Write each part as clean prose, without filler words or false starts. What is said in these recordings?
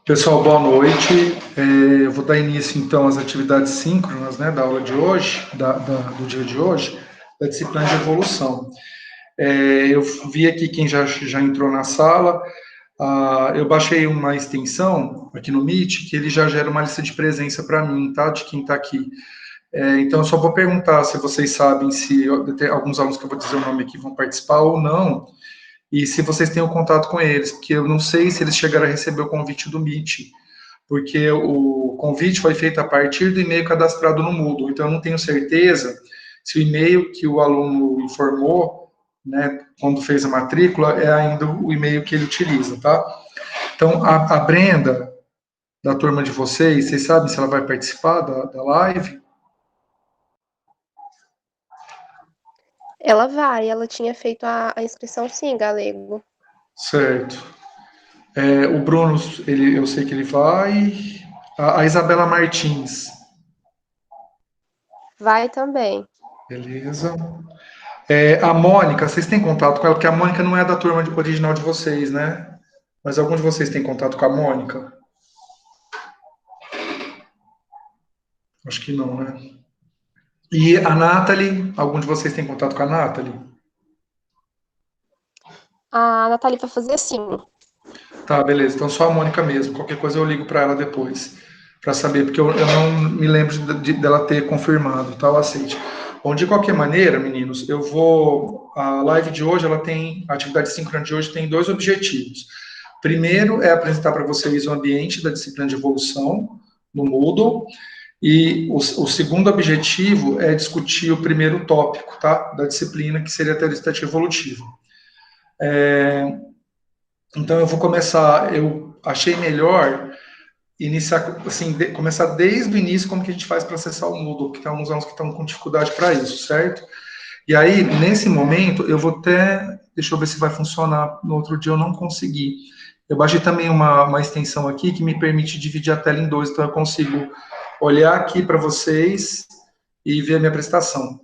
Pessoal, boa noite. Eu vou dar início, então, às atividades síncronas, né, da aula de hoje, do dia de hoje, da disciplina de evolução. Eu vi aqui quem já entrou na sala. Eu baixei uma extensão aqui no Meet, que ele já gera uma lista de presença para mim, tá, de quem está aqui. Então, eu só vou perguntar se vocês sabem se tem alguns alunos que eu vou dizer o nome aqui vão participar ou não, e se vocês têm o contato com eles, porque eu não sei se eles chegaram a receber o convite do Meet, porque o convite foi feito a partir do e-mail cadastrado no Moodle, então eu não tenho certeza se o e-mail que o aluno informou, né, quando fez a matrícula, é ainda o e-mail que ele utiliza, tá? Então, a Brenda, da turma de vocês sabem se ela vai participar da live? Ela tinha feito a inscrição sim, Galego. Certo. O Bruno, eu sei que ele vai. A Isabela Martins. Vai também. Beleza. A Mônica, vocês têm contato com ela? Porque a Mônica não é da turma original de vocês, né? Mas algum de vocês tem contato com a Mônica? Acho que não, né? E a Nathalie, algum de vocês tem contato com a Nathalie? A Nathalie vai fazer sim. Tá, beleza. Então só a Mônica mesmo. Qualquer coisa eu ligo para ela depois, para saber, porque eu não me lembro dela ter confirmado, tá? O aceite. Bom, de qualquer maneira, meninos, eu vou. A live de hoje, a atividade síncrona de hoje tem dois objetivos. Primeiro é apresentar para vocês o ambiente da disciplina de evolução no Moodle. E o segundo objetivo é discutir o primeiro tópico, tá? Da disciplina, que seria a teoria estativa evolutiva. Então eu vou começar, eu achei melhor iniciar, assim, começar desde o início como que a gente faz para acessar o Moodle, que tem alguns alunos que estão com dificuldade para isso, certo? E aí, nesse momento, eu vou até, deixa eu ver se vai funcionar, no outro dia eu não consegui. Eu baixei também uma extensão aqui que me permite dividir a tela em dois, então eu consigo olhar aqui para vocês e ver a minha apresentação.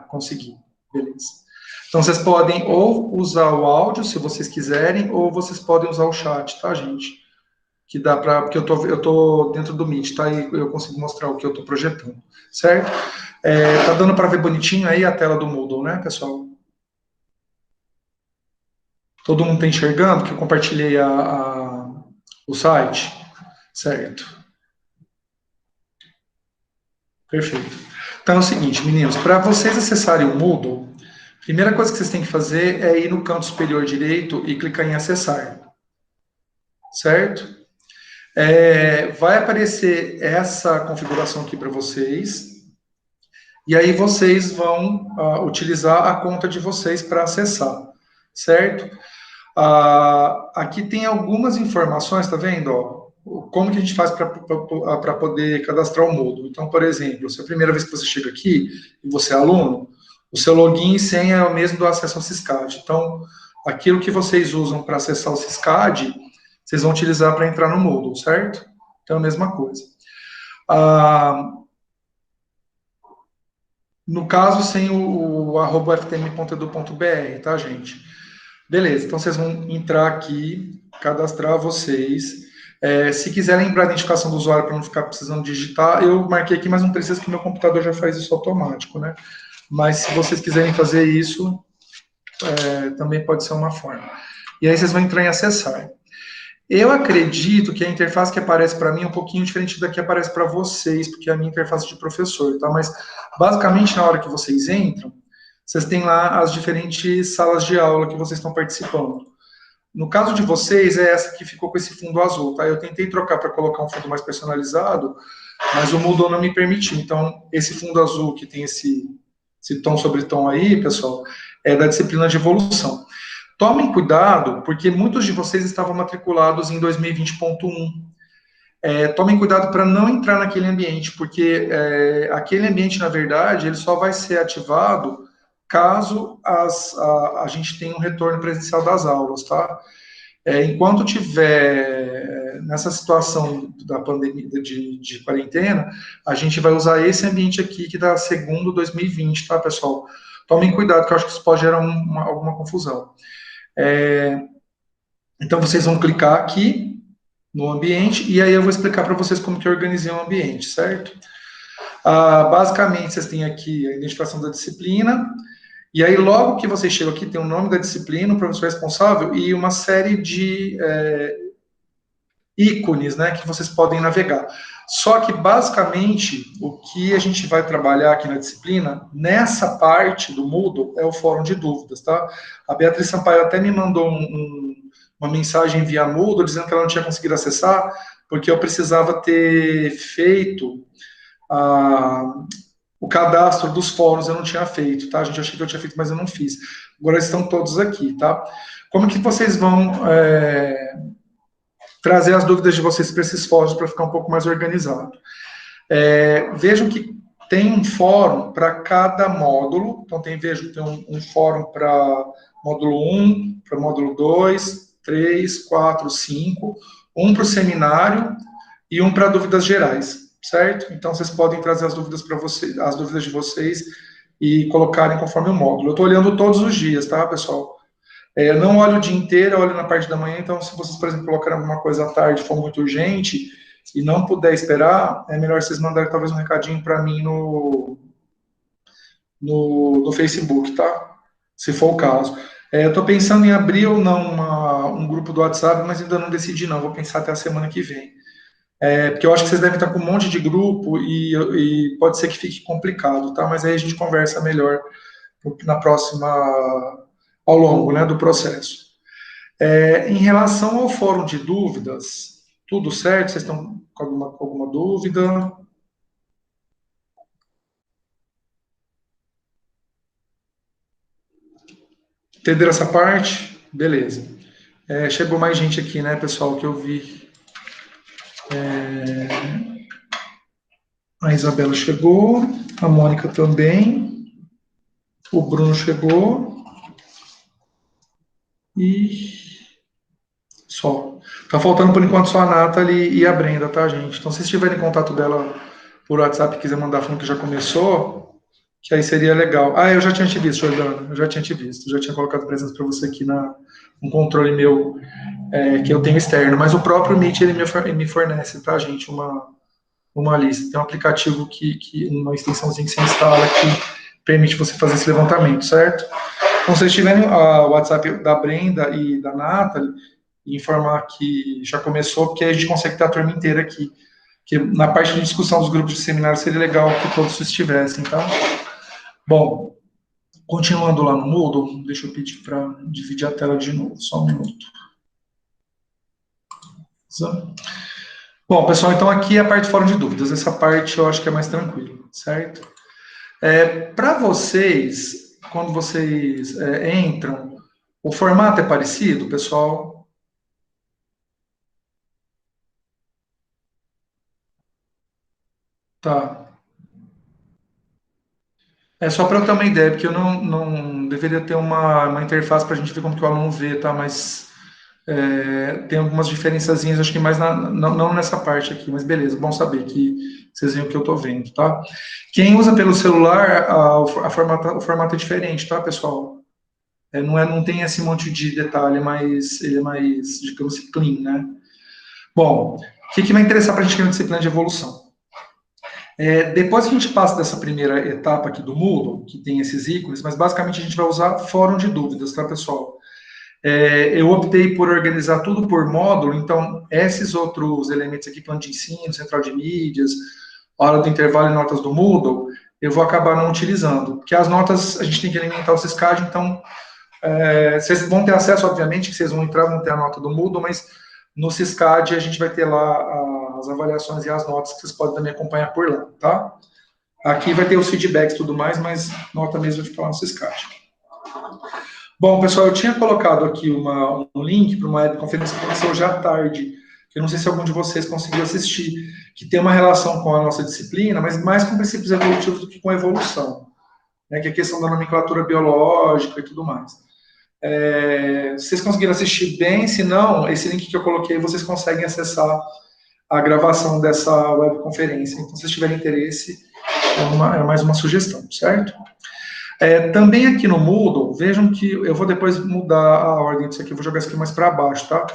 Consegui, beleza. Então, vocês podem ou usar o áudio, se vocês quiserem, ou vocês podem usar o chat, tá, gente? Que dá para, porque eu tô dentro do Meet, tá? E eu consigo mostrar o que eu estou projetando, certo? Tá dando para ver bonitinho aí a tela do Moodle, né, pessoal? Todo mundo está enxergando que eu compartilhei o site? Certo. Perfeito. Então é o seguinte, meninos, para vocês acessarem o Moodle, a primeira coisa que vocês têm que fazer é ir no canto superior direito e clicar em acessar. Certo? Vai aparecer essa configuração aqui para vocês. E aí vocês vão utilizar a conta de vocês para acessar, certo? Aqui tem algumas informações, tá vendo? Ó, como que a gente faz para poder cadastrar o Moodle. Então, por exemplo, se é a primeira vez que você chega aqui e você é aluno, o seu login e senha é o mesmo do acesso ao Syscad. Então, aquilo que vocês usam para acessar o Syscad, vocês vão utilizar para entrar no Moodle, certo? Então, é a mesma coisa. No caso, sem o @ftm.edu.br, tá, gente? Beleza, então vocês vão entrar aqui, cadastrar vocês. Se quiser lembrar a identificação do usuário para não ficar precisando digitar, eu marquei aqui, mas não precisa, que meu computador já faz isso automático, né? Mas se vocês quiserem fazer isso, também pode ser uma forma. E aí vocês vão entrar em acessar. Eu acredito que a interface que aparece para mim é um pouquinho diferente da que aparece para vocês, porque é a minha interface de professor, tá? Mas, basicamente, na hora que vocês entram, vocês têm lá as diferentes salas de aula que vocês estão participando. No caso de vocês, é essa que ficou com esse fundo azul, tá? Eu tentei trocar para colocar um fundo mais personalizado, mas o Moodle não me permitiu. Então, esse fundo azul que tem esse tom sobre tom aí, pessoal, é da disciplina de evolução. Tomem cuidado, porque muitos de vocês estavam matriculados em 2020.1. Tomem cuidado para não entrar naquele ambiente, porque aquele ambiente, na verdade, ele só vai ser ativado caso a gente tenha um retorno presencial das aulas, tá? Enquanto tiver nessa situação da pandemia de quarentena, a gente vai usar esse ambiente aqui que dá segundo 2020, tá, pessoal? Tomem cuidado, que eu acho que isso pode gerar alguma confusão. Então, vocês vão clicar aqui no ambiente, e aí eu vou explicar para vocês como que eu organizei o ambiente, certo? Basicamente, vocês têm aqui a identificação da disciplina, e aí logo que vocês chegam aqui, tem o nome da disciplina, o professor responsável, e uma série de ícones, né, que vocês podem navegar. Só que, basicamente, o que a gente vai trabalhar aqui na disciplina, nessa parte do Moodle, é o fórum de dúvidas, tá? A Beatriz Sampaio até me mandou uma mensagem via Moodle, dizendo que ela não tinha conseguido acessar, porque eu precisava ter feito o cadastro dos fóruns, eu não tinha feito, tá? A gente achei que eu tinha feito, mas eu não fiz. Agora estão todos aqui, tá? Como que vocês vão trazer as dúvidas de vocês para esses fóruns para ficar um pouco mais organizado? Vejam que tem um fórum para cada módulo, então vejo que tem um fórum para módulo 1, para módulo 2, 3, 4, 5, um para o seminário e um para dúvidas gerais, certo? Então vocês podem trazer as dúvidas para vocês, as dúvidas de vocês e colocarem conforme o módulo. Eu estou olhando todos os dias, tá, pessoal? Eu não olho o dia inteiro, eu olho na parte da manhã, então se vocês, por exemplo, colocarem alguma coisa à tarde, for muito urgente, e não puder esperar, é melhor vocês mandarem talvez um recadinho para mim no Facebook, tá? Se for o caso. Eu estou pensando em abrir ou não um grupo do WhatsApp, mas ainda não decidi não, vou pensar até a semana que vem. Porque eu acho que vocês devem estar com um monte de grupo e pode ser que fique complicado, tá? Mas aí a gente conversa melhor na próxima, ao longo, né, do processo. Em relação ao fórum de dúvidas, tudo certo? Vocês estão com alguma dúvida? Entenderam essa parte? Beleza. Chegou mais gente aqui, né, pessoal, que eu vi. A Isabela chegou, a Mônica também, o Bruno chegou e só. Tá faltando por enquanto só a Nathalie e a Brenda, tá, gente? Então, se vocês tiverem contato dela por WhatsApp e quiser mandar falando que já começou, que aí seria legal. Eu já tinha te visto, Jordana, eu já tinha te visto, já tinha colocado presença para você aqui um controle meu que eu tenho externo, mas o próprio Meet ele me fornece, tá, gente, uma lista. Tem um aplicativo uma extensãozinha que você instala que permite você fazer esse levantamento, certo? Então, se vocês tiverem o WhatsApp da Brenda e da Nathalie, informar que já começou, porque aí a gente consegue ter a turma inteira aqui. Que na parte de discussão dos grupos de seminário seria legal que todos estivessem, tá? Bom, continuando lá no Moodle, deixa eu pedir para dividir a tela de novo, só um minuto. Bom, pessoal, então aqui é a parte fora de dúvidas. Essa parte eu acho que é mais tranquila, certo? Para vocês, quando vocês entram, o formato é parecido, pessoal? Tá. Só para eu ter uma ideia, porque eu não deveria ter uma interface para a gente ver como que o aluno vê, tá? Mas tem algumas diferençazinhas, acho que mais não nessa parte aqui, mas beleza, bom saber que vocês veem o que eu estou vendo, tá? Quem usa pelo celular, o formato é diferente, tá, pessoal? Não tem esse monte de detalhe, mas ele é mais, digamos, clean, né? Bom, o que vai interessar para a gente na disciplina de evolução? Depois que a gente passa dessa primeira etapa aqui do Moodle, que tem esses ícones, mas basicamente a gente vai usar fórum de dúvidas, tá, pessoal? Eu optei por organizar tudo por módulo, então esses outros elementos aqui, plano de ensino, central de mídias, hora do intervalo e notas do Moodle, eu vou acabar não utilizando, porque as notas a gente tem que alimentar o Syscad, então vocês vão ter acesso, obviamente, que vocês vão entrar, vão ter a nota do Moodle, mas no Syscad a gente vai ter lá as avaliações e as notas que vocês podem também acompanhar por lá, tá? Aqui vai ter os feedbacks e tudo mais, mas nota mesmo vai ficar lá no Syscad. Bom, pessoal, eu tinha colocado aqui um link para uma webconferência que aconteceu hoje à tarde, que eu não sei se algum de vocês conseguiu assistir, que tem uma relação com a nossa disciplina, mas mais com princípios evolutivos do que com evolução, né, que é a questão da nomenclatura biológica e tudo mais. Vocês conseguiram assistir bem? Se não, esse link que eu coloquei, vocês conseguem acessar a gravação dessa webconferência. Então, se vocês tiverem interesse, é mais uma sugestão, certo? Também aqui no Moodle, vejam que eu vou depois mudar a ordem disso aqui, eu vou jogar isso aqui mais para baixo, tá?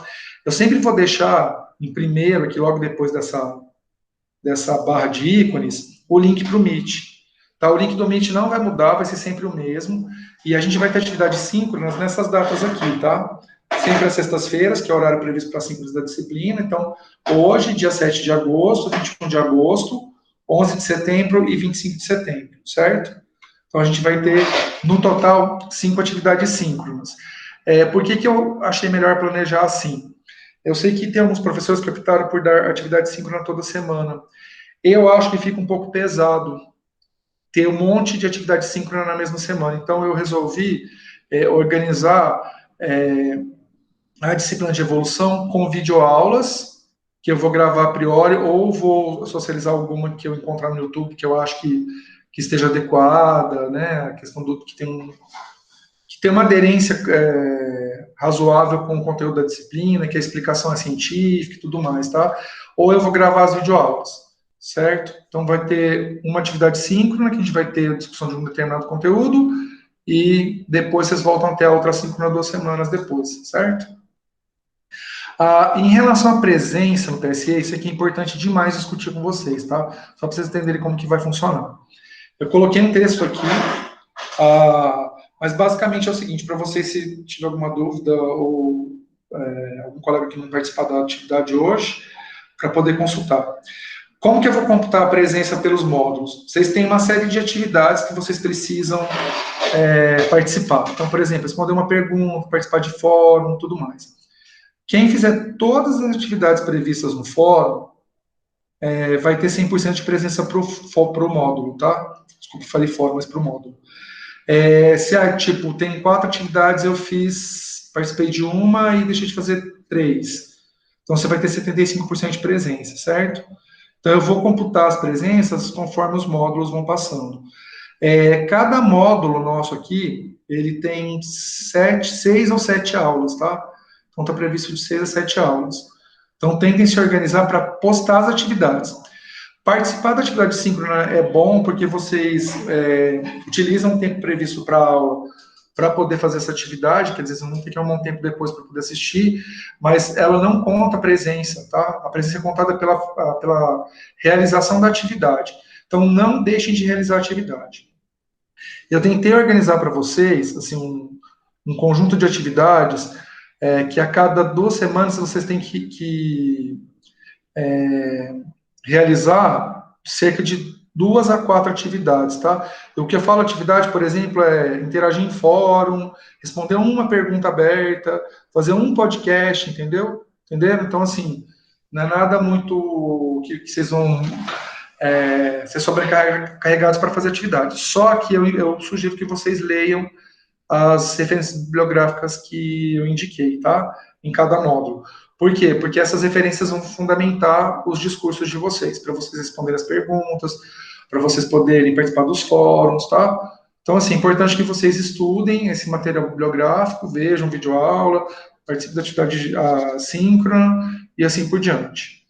Eu sempre vou deixar em primeiro, aqui logo depois dessa barra de ícones, o link para o Meet. Tá? O link do Meet não vai mudar, vai ser sempre o mesmo, e a gente vai ter atividades síncronas nessas datas aqui, tá? Sempre às sextas-feiras, que é o horário previsto para síncronas da disciplina. Então, hoje, dia 7 de agosto, 21 de agosto, 11 de setembro e 25 de setembro, certo? Então, a gente vai ter, no total, 5 atividades síncronas. Por que eu achei melhor planejar assim? Eu sei que tem alguns professores que optaram por dar atividade síncrona toda semana. Eu acho que fica um pouco pesado ter um monte de atividade síncrona na mesma semana. Então, eu resolvi organizar a disciplina de evolução com videoaulas, que eu vou gravar a priori, ou vou socializar alguma que eu encontrar no YouTube, que eu acho que esteja adequada, né? A questão do que tem uma aderência razoável com o conteúdo da disciplina, que a explicação é científica e tudo mais, tá? Ou eu vou gravar as videoaulas, certo? Então vai ter uma atividade síncrona, que a gente vai ter a discussão de um determinado conteúdo, e depois vocês voltam a ter a outra síncrona 2 semanas depois, certo? Em relação à presença no TSE, isso aqui é importante demais discutir com vocês, tá? Só para vocês entenderem como que vai funcionar. Eu coloquei um texto aqui, mas basicamente é o seguinte, para vocês, se tiver alguma dúvida ou algum colega que não participar da atividade hoje, para poder consultar. Como que eu vou computar a presença pelos módulos? Vocês têm uma série de atividades que vocês precisam participar. Então, por exemplo, responder uma pergunta, participar de fórum, tudo mais. Quem fizer todas as atividades previstas no fórum vai ter 100% de presença para o módulo, tá? Desculpa, falei fórum, mas para o módulo. Se, tem 4 atividades, eu participei de uma e deixei de fazer 3. Então, você vai ter 75% de presença, certo? Então, eu vou computar as presenças conforme os módulos vão passando. Cada módulo nosso aqui, ele tem 6 ou 7 aulas, tá? Então, está previsto de 6 a 7 aulas. Então, tentem se organizar para postar as atividades. Participar da atividade síncrona é bom porque vocês utilizam o tempo previsto para a aula para poder fazer essa atividade, quer dizer, vocês vão ter que arrumar um tempo depois para poder assistir, mas ela não conta a presença, tá? A presença é contada pela realização da atividade. Então, não deixem de realizar a atividade. Eu tentei organizar para vocês, assim, um conjunto de atividades que a cada 2 semanas vocês têm que realizar cerca de 2 a 4 atividades, tá? O que eu falo atividade, por exemplo, é interagir em fórum, responder uma pergunta aberta, fazer um podcast, entendeu? Entenderam? Então, assim, não é nada muito que vocês vão ser sobrecarregados para fazer atividade. Só que eu sugiro que vocês leiam as referências bibliográficas que eu indiquei, tá? Em cada módulo. Por quê? Porque essas referências vão fundamentar os discursos de vocês, para vocês responderem as perguntas, para vocês poderem participar dos fóruns, tá? Então, assim, é importante que vocês estudem esse material bibliográfico, vejam videoaula, participem da atividade síncrona e assim por diante.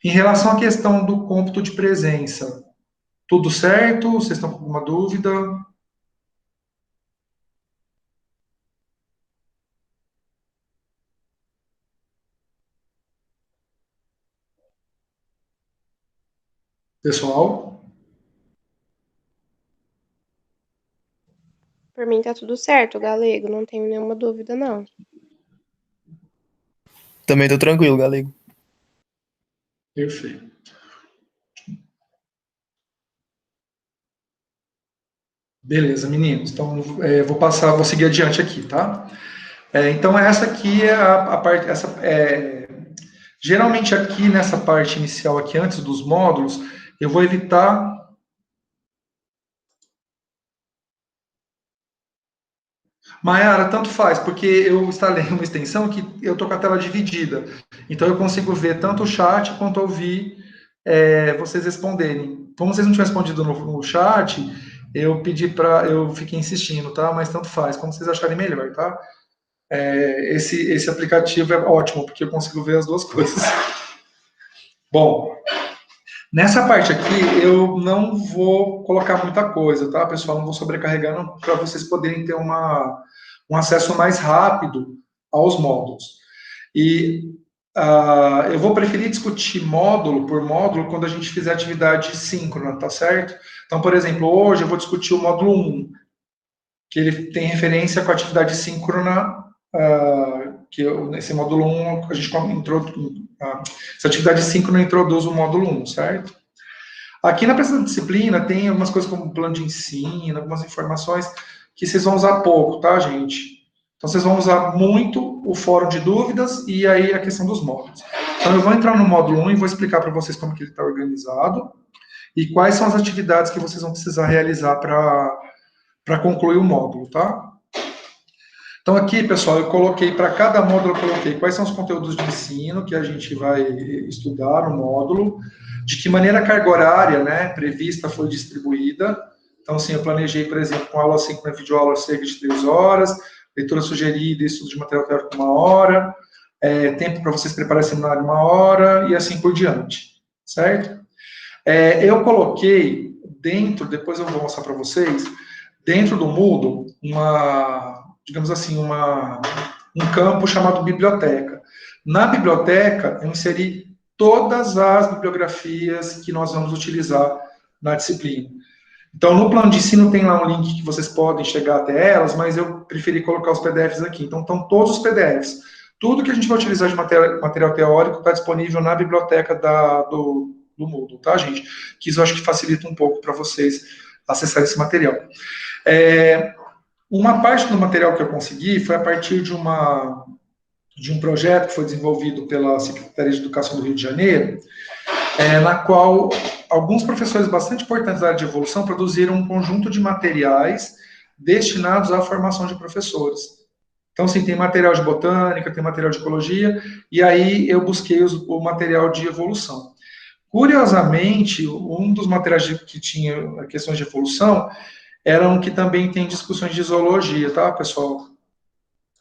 Em relação à questão do cômputo de presença, tudo certo? Vocês estão com alguma dúvida? Pessoal? Por mim tá tudo certo, Galego, não tenho nenhuma dúvida, não. Também tô tranquilo, Galego. Perfeito. Beleza, meninos. Então, vou seguir adiante aqui, tá? Então, essa aqui é a parte. Geralmente, aqui nessa parte inicial, aqui antes dos módulos, eu vou evitar. Maiara, tanto faz, porque eu instalei uma extensão que eu estou com a tela dividida. Então, eu consigo ver tanto o chat quanto ouvir vocês responderem. Como vocês não tinham respondido no chat, eu fiquei insistindo, tá? Mas tanto faz, como vocês acharem melhor, tá? Esse aplicativo é ótimo, porque eu consigo ver as duas coisas. Bom, nessa parte aqui eu não vou colocar muita coisa, tá, pessoal? Não vou sobrecarregar para vocês poderem ter um acesso mais rápido aos módulos. E eu vou preferir discutir módulo por módulo quando a gente fizer atividade síncrona, tá certo? Então, por exemplo, hoje eu vou discutir o módulo 1, que ele tem referência com a atividade síncrona, nesse módulo 1, a gente essa atividade síncrona introduz o módulo 1, certo? Aqui na pesquisa de disciplina tem algumas coisas como plano de ensino, algumas informações que vocês vão usar pouco, tá, gente? Então, vocês vão usar muito o fórum de dúvidas e aí a questão dos módulos. Então, eu vou entrar no módulo 1 e vou explicar para vocês como que ele está organizado e quais são as atividades que vocês vão precisar realizar para concluir o módulo, tá? Então, aqui, pessoal, eu coloquei, para cada módulo, eu coloquei quais são os conteúdos de ensino que a gente vai estudar no módulo, de que maneira a carga horária, né, prevista foi distribuída. Então, assim, eu planejei, por exemplo, com aula síncrona e videoaula cerca de 3 horas, leitura sugerida e estudo de material teórico 1 hora, tempo para vocês prepararem seminário 1 hora, e assim por diante, certo? Eu coloquei dentro, depois eu vou mostrar para vocês, dentro do Moodle, digamos assim, um campo chamado biblioteca. Na biblioteca, eu inseri todas as bibliografias que nós vamos utilizar na disciplina. Então, no plano de ensino tem lá um link que vocês podem chegar até elas, mas eu preferi colocar os PDFs aqui. Então, estão todos os PDFs. Tudo que a gente vai utilizar de material teórico está disponível na biblioteca do Moodle, tá, gente? Que isso eu acho que facilita um pouco para vocês acessar esse material. Uma parte do material que eu consegui foi a partir de um projeto que foi desenvolvido pela Secretaria de Educação do Rio de Janeiro, na qual alguns professores bastante importantes da área de evolução produziram um conjunto de materiais destinados à formação de professores. Então, assim, tem material de botânica, tem material de ecologia, e aí eu busquei o material de evolução. Curiosamente, um dos materiais que tinha questões de evolução era um que também tem discussões de zoologia, tá, pessoal?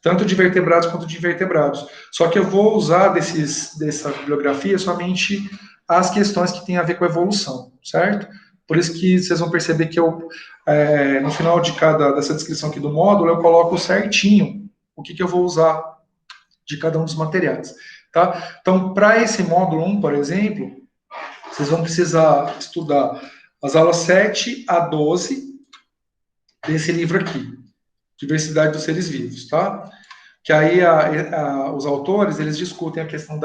Tanto de vertebrados quanto de invertebrados. Só que eu vou usar dessa bibliografia somente as questões que têm a ver com a evolução, certo? Por isso que vocês vão perceber que no final dessa descrição aqui do módulo, eu coloco certinho o que eu vou usar de cada um dos materiais, tá? Então, para esse módulo 1, por exemplo, vocês vão precisar estudar as aulas 7 a 12 desse livro aqui, Diversidade dos Seres Vivos, tá? Que aí os autores, eles discutem a questão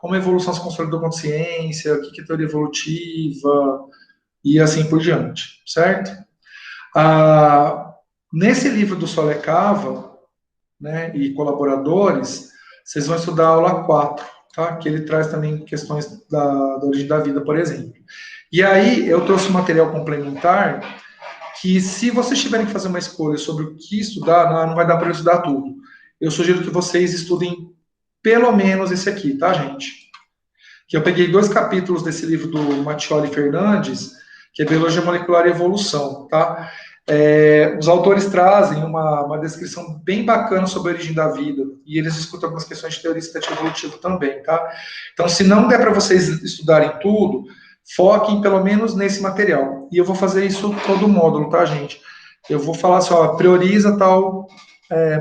como a evolução se consolidou com a ciência, o que é teoria evolutiva, e assim por diante, certo? Nesse livro do Solecava, né, e colaboradores, vocês vão estudar a aula 4, tá? Que ele traz também questões da origem da vida, por exemplo. E aí, eu trouxe um material complementar que, se vocês tiverem que fazer uma escolha sobre o que estudar, não vai dar para estudar tudo. Eu sugiro que vocês estudem pelo menos esse aqui, tá, gente? Que eu peguei 2 capítulos desse livro do Mattioli Fernandes, que é Biologia Molecular e Evolução, tá? Os autores trazem uma descrição bem bacana sobre a origem da vida, e eles discutem algumas questões de teoria estatística evolutiva também, tá? Então, se não der para vocês estudarem tudo, foquem pelo menos nesse material. E eu vou fazer isso todo o módulo, tá, gente? Eu vou falar assim, ó, prioriza tal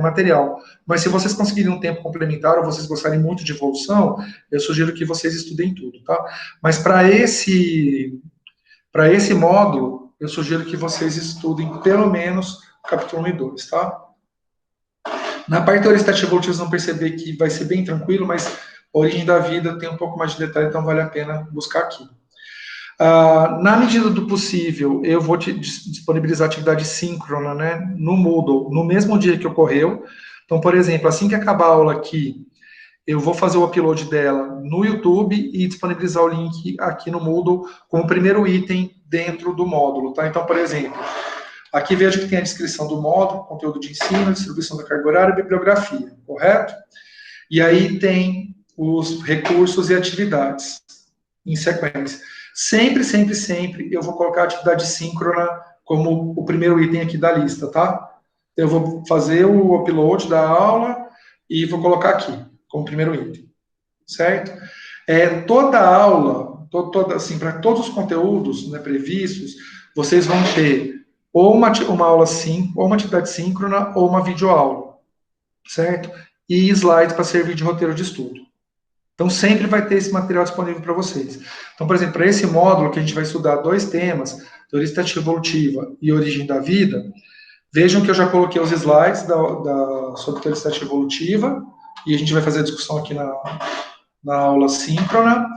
material. Mas se vocês conseguirem um tempo complementar, ou vocês gostarem muito de evolução, eu sugiro que vocês estudem tudo, tá? Mas para esse módulo, eu sugiro que vocês estudem pelo menos capítulo 1 e 2, tá? Na parte teoria estatística evolutiva, vocês vão perceber que vai ser bem tranquilo, mas a origem da vida tem um pouco mais de detalhe, então vale a pena buscar aqui. Na medida do possível, eu vou te disponibilizar atividade síncrona, né, no Moodle, no mesmo dia que ocorreu. Então, por exemplo, assim que acabar a aula aqui, eu vou fazer o upload dela no YouTube e disponibilizar o link aqui no Moodle como primeiro item dentro do módulo, tá? Então, por exemplo, aqui vejo que tem a descrição do módulo, conteúdo de ensino, distribuição da carga horária e bibliografia, correto? E aí tem os recursos e atividades em sequência. Sempre, sempre, sempre eu vou colocar a atividade síncrona como o primeiro item aqui da lista, tá? Eu vou fazer o upload da aula e vou colocar aqui como primeiro item, certo? Toda aula, assim, para todos os conteúdos, né, previstos, vocês vão ter ou uma aula ou uma atividade síncrona ou uma videoaula, certo? E slides para servir de roteiro de estudo. Então, sempre vai ter esse material disponível para vocês. Então, por exemplo, para esse módulo que a gente vai estudar 2 temas, teoria estatística evolutiva e origem da vida, vejam que eu já coloquei os slides sobre teoria estatística evolutiva, e a gente vai fazer a discussão aqui na aula síncrona.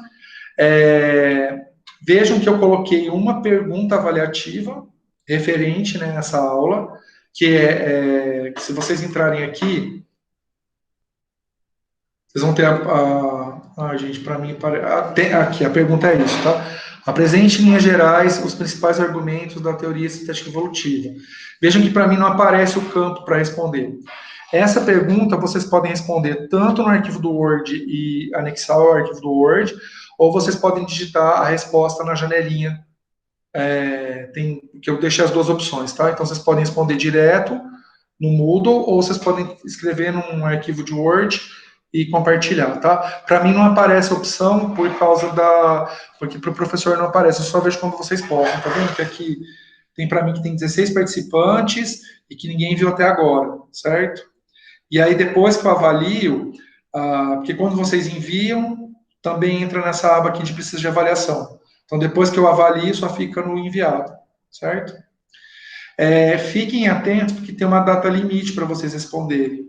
Vejam que eu coloquei uma pergunta avaliativa referente, né, nessa aula, que se vocês entrarem aqui, vocês vão ter gente, para mim, aqui, a pergunta é isso, tá? Apresente em linhas gerais os principais argumentos da teoria estatística evolutiva. Vejam que para mim não aparece o campo para responder. Essa pergunta vocês podem responder tanto no arquivo do Word e anexar ao arquivo do Word, ou vocês podem digitar a resposta na janelinha, que eu deixei as 2 opções, tá? Então vocês podem responder direto no Moodle, ou vocês podem escrever num arquivo de Word e compartilhar, tá? Para mim não aparece a opção porque para o professor não aparece, eu só vejo quando vocês postam, tá vendo? Que aqui tem para mim que tem 16 participantes e que ninguém viu até agora, certo? E aí depois que eu avalio, porque quando vocês enviam, também entra nessa aba aqui de precisa de avaliação. Então depois que eu avalio, só fica no enviado, certo? Fiquem atentos, porque tem uma data limite para vocês responderem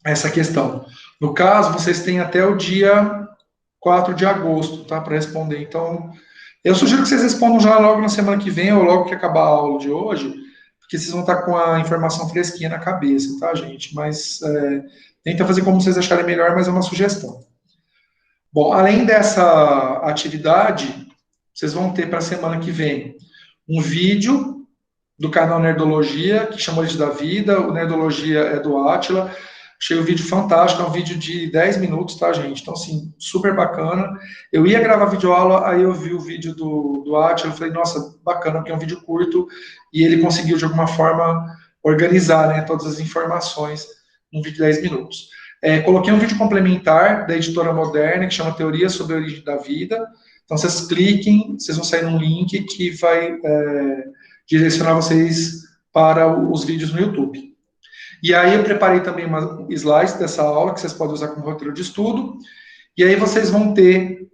essa questão. No caso, vocês têm até o dia 4 de agosto, tá, para responder. Então, eu sugiro que vocês respondam já logo na semana que vem, ou logo que acabar a aula de hoje, porque vocês vão estar com a informação fresquinha na cabeça, tá, gente? Mas tenta fazer como vocês acharem melhor, mas é uma sugestão. Bom, além dessa atividade, vocês vão ter para a semana que vem um vídeo do canal Nerdologia, que chama Origem da Vida. O Nerdologia é do Átila. Achei o vídeo fantástico, é um vídeo de 10 minutos, tá, gente? Então, assim, super bacana. Eu ia gravar videoaula, aí eu vi o vídeo do Átila, eu falei, nossa, bacana, porque é um vídeo curto, e ele conseguiu, de alguma forma, organizar, né, todas as informações num vídeo de 10 minutos. Coloquei um vídeo complementar da editora Moderna, que chama Teoria sobre a Origem da Vida. Então, vocês cliquem, vocês vão sair num link que vai direcionar vocês para os vídeos no YouTube. E aí eu preparei também uma slides dessa aula, que vocês podem usar como roteiro de estudo. E aí vocês vão ter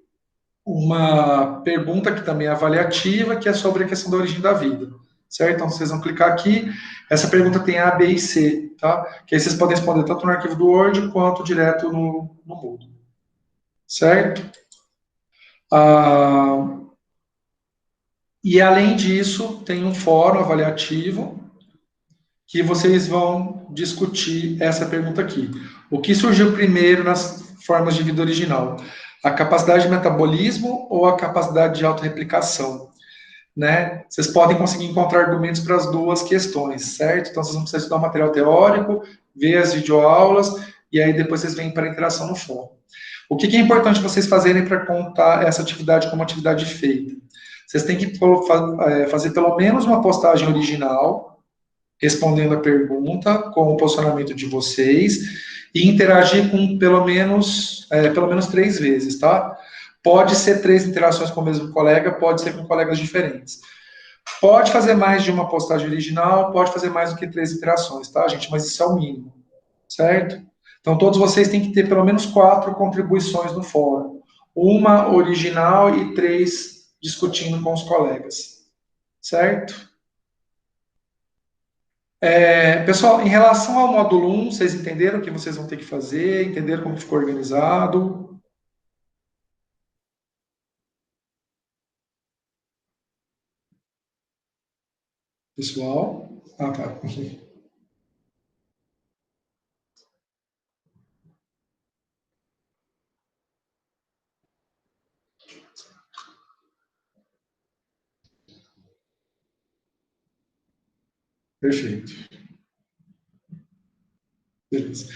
uma pergunta que também é avaliativa, que é sobre a questão da origem da vida. Certo? Então, vocês vão clicar aqui. Essa pergunta tem A, B e C, tá? Que aí vocês podem responder tanto no arquivo do Word, quanto direto no Moodle. Certo? E, além disso, tem um fórum avaliativo, que vocês vão discutir essa pergunta aqui. O que surgiu primeiro nas formas de vida original? A capacidade de metabolismo ou a capacidade de autorreplicação? Né? Vocês podem conseguir encontrar argumentos para as 2 questões, certo? Então, vocês vão precisar estudar o material teórico, ver as videoaulas, e aí depois vocês vêm para a interação no fórum. O que é importante vocês fazerem para contar essa atividade como atividade feita? Vocês têm que fazer pelo menos uma postagem original, respondendo a pergunta, com o posicionamento de vocês, e interagir com pelo menos 3 vezes, tá? Pode ser 3 interações com o mesmo colega, pode ser com colegas diferentes. Pode fazer mais de uma postagem original, pode fazer mais do que 3 interações, tá, gente? Mas isso é o mínimo, certo? Então, todos vocês têm que ter pelo menos 4 contribuições no fórum. Uma original e 3 discutindo com os colegas, certo? Pessoal, em relação ao módulo 1, vocês entenderam o que vocês vão ter que fazer? Entenderam como ficou organizado? Pessoal? Ah, tá. Perfeito. Beleza.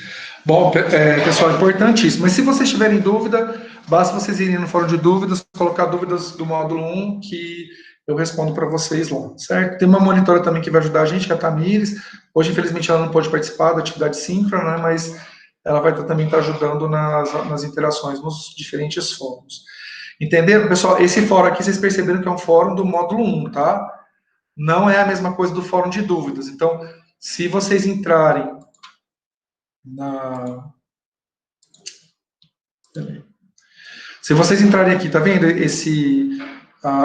Bom, pessoal, importantíssimo. Mas se vocês tiverem dúvida, basta vocês irem no fórum de dúvidas, colocar dúvidas do módulo 1, que eu respondo para vocês lá, certo? Tem uma monitora também que vai ajudar a gente, que é a Tamires. Hoje, infelizmente, ela não pôde participar da atividade síncrona, né, mas ela vai também estar ajudando nas interações nos diferentes fóruns. Entenderam, pessoal? Esse fórum aqui, vocês perceberam que é um fórum do módulo 1, tá? Não é a mesma coisa do fórum de dúvidas. Então, se vocês entrarem Se vocês entrarem aqui, tá vendo esse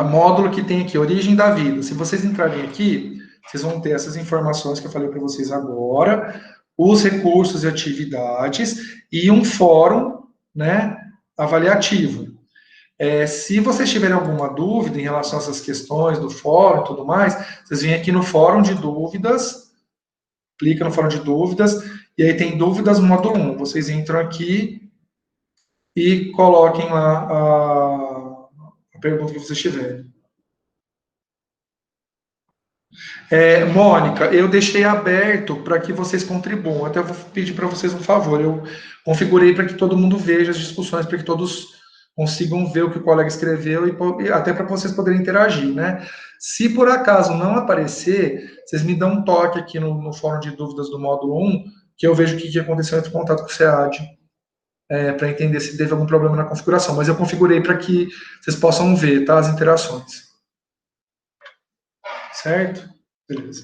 módulo que tem aqui, origem da vida. Se vocês entrarem aqui, vocês vão ter essas informações que eu falei para vocês agora, os recursos e atividades e um fórum, né, avaliativo. Se vocês tiverem alguma dúvida em relação a essas questões do fórum e tudo mais, vocês vêm aqui no fórum de dúvidas, clica no fórum de dúvidas, e aí tem dúvidas módulo 1. Vocês entram aqui e coloquem lá a pergunta que vocês tiverem. Mônica, eu deixei aberto para que vocês contribuam. Até vou pedir para vocês um favor. Eu configurei para que todo mundo veja as discussões, para que todos consigam ver o que o colega escreveu e até para vocês poderem interagir, né? Se por acaso não aparecer, vocês me dão um toque aqui no fórum de dúvidas do módulo 1, que eu vejo o que aconteceu entre contato com o SEAD, para entender se teve algum problema na configuração. Mas eu configurei para que vocês possam ver, tá, as interações. Certo? Beleza.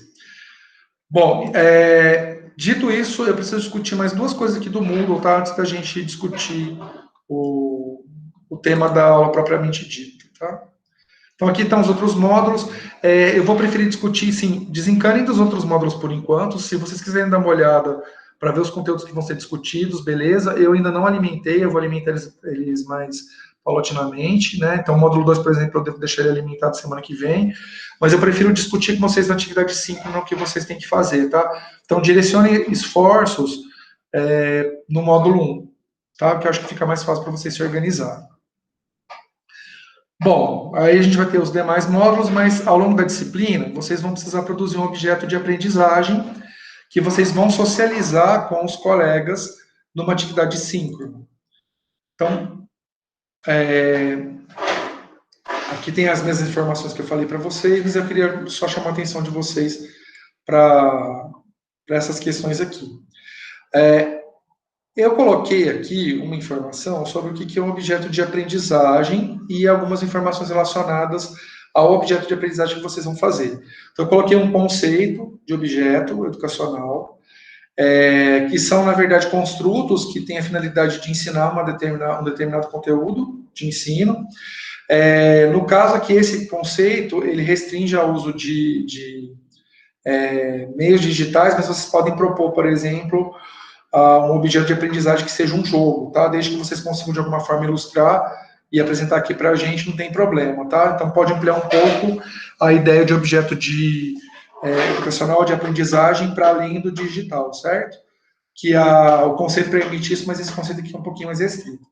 Bom, dito isso, eu preciso discutir mais duas coisas aqui do Moodle, tá? Antes da gente discutir o tema da aula propriamente dita, tá? Então, aqui estão os outros módulos. Eu vou preferir discutir, sim, desencanem dos outros módulos por enquanto. Se vocês quiserem dar uma olhada para ver os conteúdos que vão ser discutidos, beleza. Eu ainda não alimentei, eu vou alimentar eles mais paulatinamente, né? Então, o módulo 2, por exemplo, eu devo deixar ele alimentado semana que vem. Mas eu prefiro discutir com vocês na atividade 5, no que vocês têm que fazer, tá? Então, direcione esforços no módulo 1, tá? Que eu acho que fica mais fácil para vocês se organizarem. Bom, aí a gente vai ter os demais módulos, mas ao longo da disciplina, vocês vão precisar produzir um objeto de aprendizagem que vocês vão socializar com os colegas numa atividade síncrona. Então, aqui tem as mesmas informações que eu falei para vocês, mas eu queria só chamar a atenção de vocês para essas questões aqui. Eu coloquei aqui uma informação sobre o que é um objeto de aprendizagem e algumas informações relacionadas ao objeto de aprendizagem que vocês vão fazer. Então, eu coloquei um conceito de objeto educacional, que são, na verdade, construtos que têm a finalidade de ensinar um determinado conteúdo de ensino. No caso aqui, esse conceito, ele restringe ao uso de meios digitais, mas vocês podem propor, por exemplo, um objeto de aprendizagem que seja um jogo, tá? Desde que vocês consigam, de alguma forma, ilustrar e apresentar aqui para a gente, não tem problema, tá? Então, pode ampliar um pouco a ideia de objeto educacional de aprendizagem para além do digital, certo? Que o conceito permite isso, mas esse conceito aqui é um pouquinho mais restrito.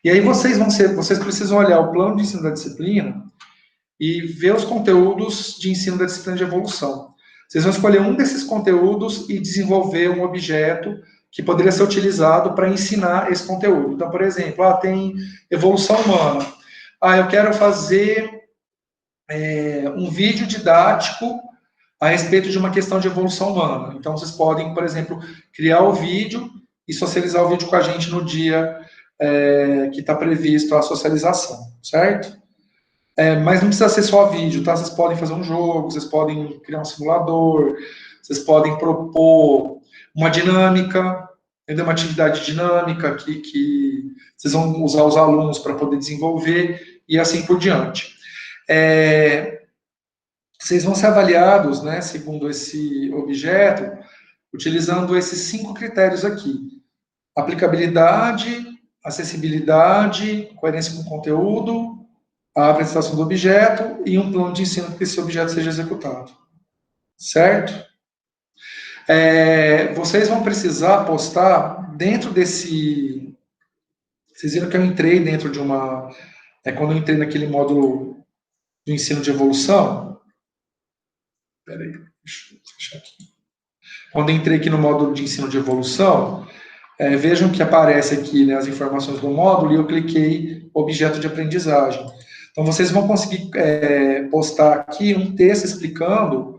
E aí vocês precisam olhar o plano de ensino da disciplina e ver os conteúdos de ensino da disciplina de evolução. Vocês vão escolher um desses conteúdos e desenvolver um objeto que poderia ser utilizado para ensinar esse conteúdo. Então, por exemplo, tem evolução humana. Eu quero fazer um vídeo didático a respeito de uma questão de evolução humana. Então, vocês podem, por exemplo, criar o vídeo e socializar o vídeo com a gente no dia que está previsto a socialização, certo? Mas não precisa ser só vídeo, tá? Vocês podem fazer um jogo, vocês podem criar um simulador, vocês podem propor uma dinâmica, entendeu? Uma atividade dinâmica que vocês vão usar os alunos para poder desenvolver e assim por diante. Vocês vão ser avaliados, né, segundo esse objeto, utilizando esses 5 critérios aqui: aplicabilidade, acessibilidade, coerência com o conteúdo, a apresentação do objeto e um plano de ensino para que esse objeto seja executado. Certo? Vocês vão precisar postar dentro desse... Vocês viram que eu entrei dentro de uma... quando eu entrei naquele módulo do ensino de evolução... Peraí, deixa eu fechar aqui. Quando eu entrei aqui no módulo de ensino de evolução, vejam que aparece aqui, né, as informações do módulo e eu cliquei objeto de aprendizagem. Então, vocês vão conseguir postar aqui um texto explicando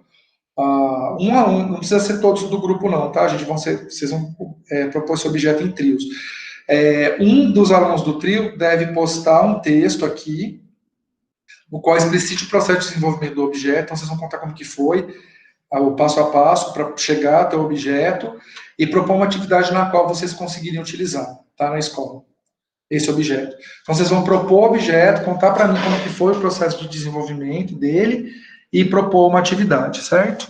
um a um, não precisa ser todos do grupo não, tá, gente? Vocês vão propor esse objeto em trios. Um dos alunos do trio deve postar um texto aqui, no qual explicite o processo de desenvolvimento do objeto. Então, vocês vão contar como que foi, o passo a passo para chegar até o objeto e propor uma atividade na qual vocês conseguiriam utilizar, tá, na escola. esse objeto. Então, vocês vão propor o objeto, contar para mim como que foi o processo de desenvolvimento dele e propor uma atividade, certo?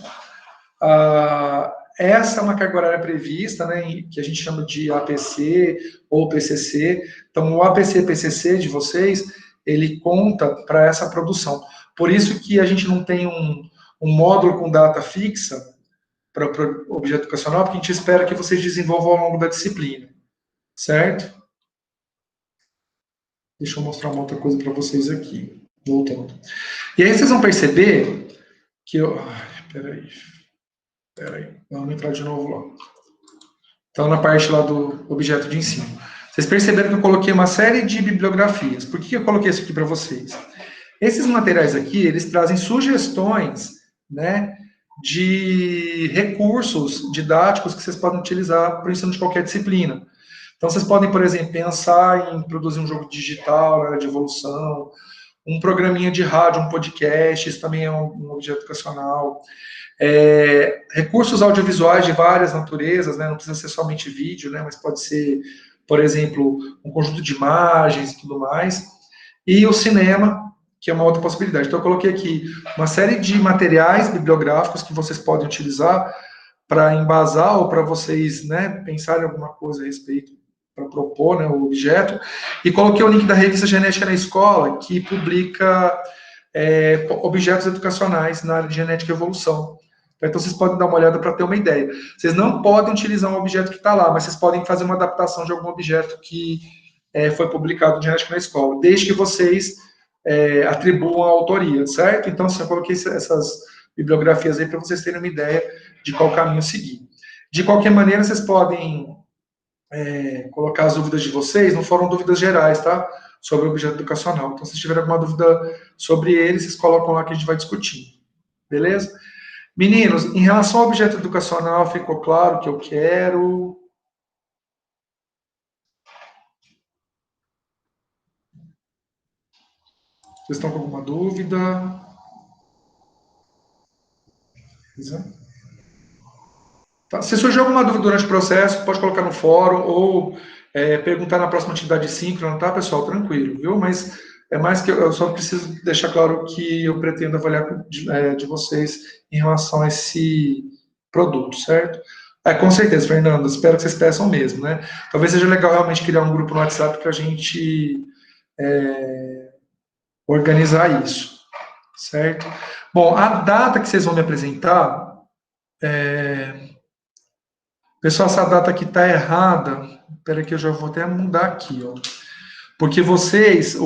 Essa é uma carga horária prevista, né, que a gente chama de APC ou PCC. Então, o APC-PCC de vocês, ele conta para essa produção. Por isso que a gente não tem um módulo com data fixa para o objeto educacional, porque a gente espera que vocês desenvolvam ao longo da disciplina, certo? Deixa eu mostrar uma outra coisa para vocês aqui, voltando. E aí vocês vão perceber que eu... Peraí, vamos entrar de novo lá. Então, na parte lá do objeto de ensino. Vocês perceberam que eu coloquei uma série de bibliografias. Por que eu coloquei isso aqui para vocês? Esses materiais aqui, eles trazem sugestões, né, de recursos didáticos que vocês podem utilizar para o ensino de qualquer disciplina. Então, vocês podem, por exemplo, pensar em produzir um jogo digital na área de evolução, um programinha de rádio, um podcast, isso também é um objeto educacional. Recursos audiovisuais de várias naturezas, né? Não precisa ser somente vídeo, né? Mas pode ser, por exemplo, um conjunto de imagens e tudo mais. E o cinema, que é uma outra possibilidade. Então, eu coloquei aqui uma série de materiais bibliográficos que vocês podem utilizar para embasar ou para vocês, né, pensarem alguma coisa a respeito, para propor, né, o objeto. E coloquei o link da revista Genética na Escola, que publica objetos educacionais na área de genética e evolução. Então, vocês podem dar uma olhada para ter uma ideia. Vocês não podem utilizar um objeto que está lá, mas vocês podem fazer uma adaptação de algum objeto que foi publicado de genética na escola, desde que vocês atribuam a autoria, certo? Então, assim, eu coloquei essas bibliografias aí para vocês terem uma ideia de qual caminho seguir. De qualquer maneira, vocês podem colocar as dúvidas de vocês, não foram dúvidas gerais, tá? Sobre o objeto educacional. Então, se tiver alguma dúvida sobre ele, vocês colocam lá que a gente vai discutir. Beleza? Meninos, em relação ao objeto educacional, ficou claro o que eu quero? Vocês estão com alguma dúvida? Tá. Se surgir alguma dúvida durante o processo, pode colocar no fórum ou perguntar na próxima atividade síncrona, tá, pessoal? Tranquilo, viu? Mas é mais que eu só preciso deixar claro que eu pretendo avaliar de vocês em relação a esse produto, certo? Com certeza, Fernando, espero que vocês peçam mesmo, né? Talvez seja legal realmente criar um grupo no WhatsApp para a gente organizar isso, certo? Bom, a data que vocês vão me apresentar, pessoal, essa data aqui está errada. Espera que eu já vou até mudar aqui, ó. Porque vocês,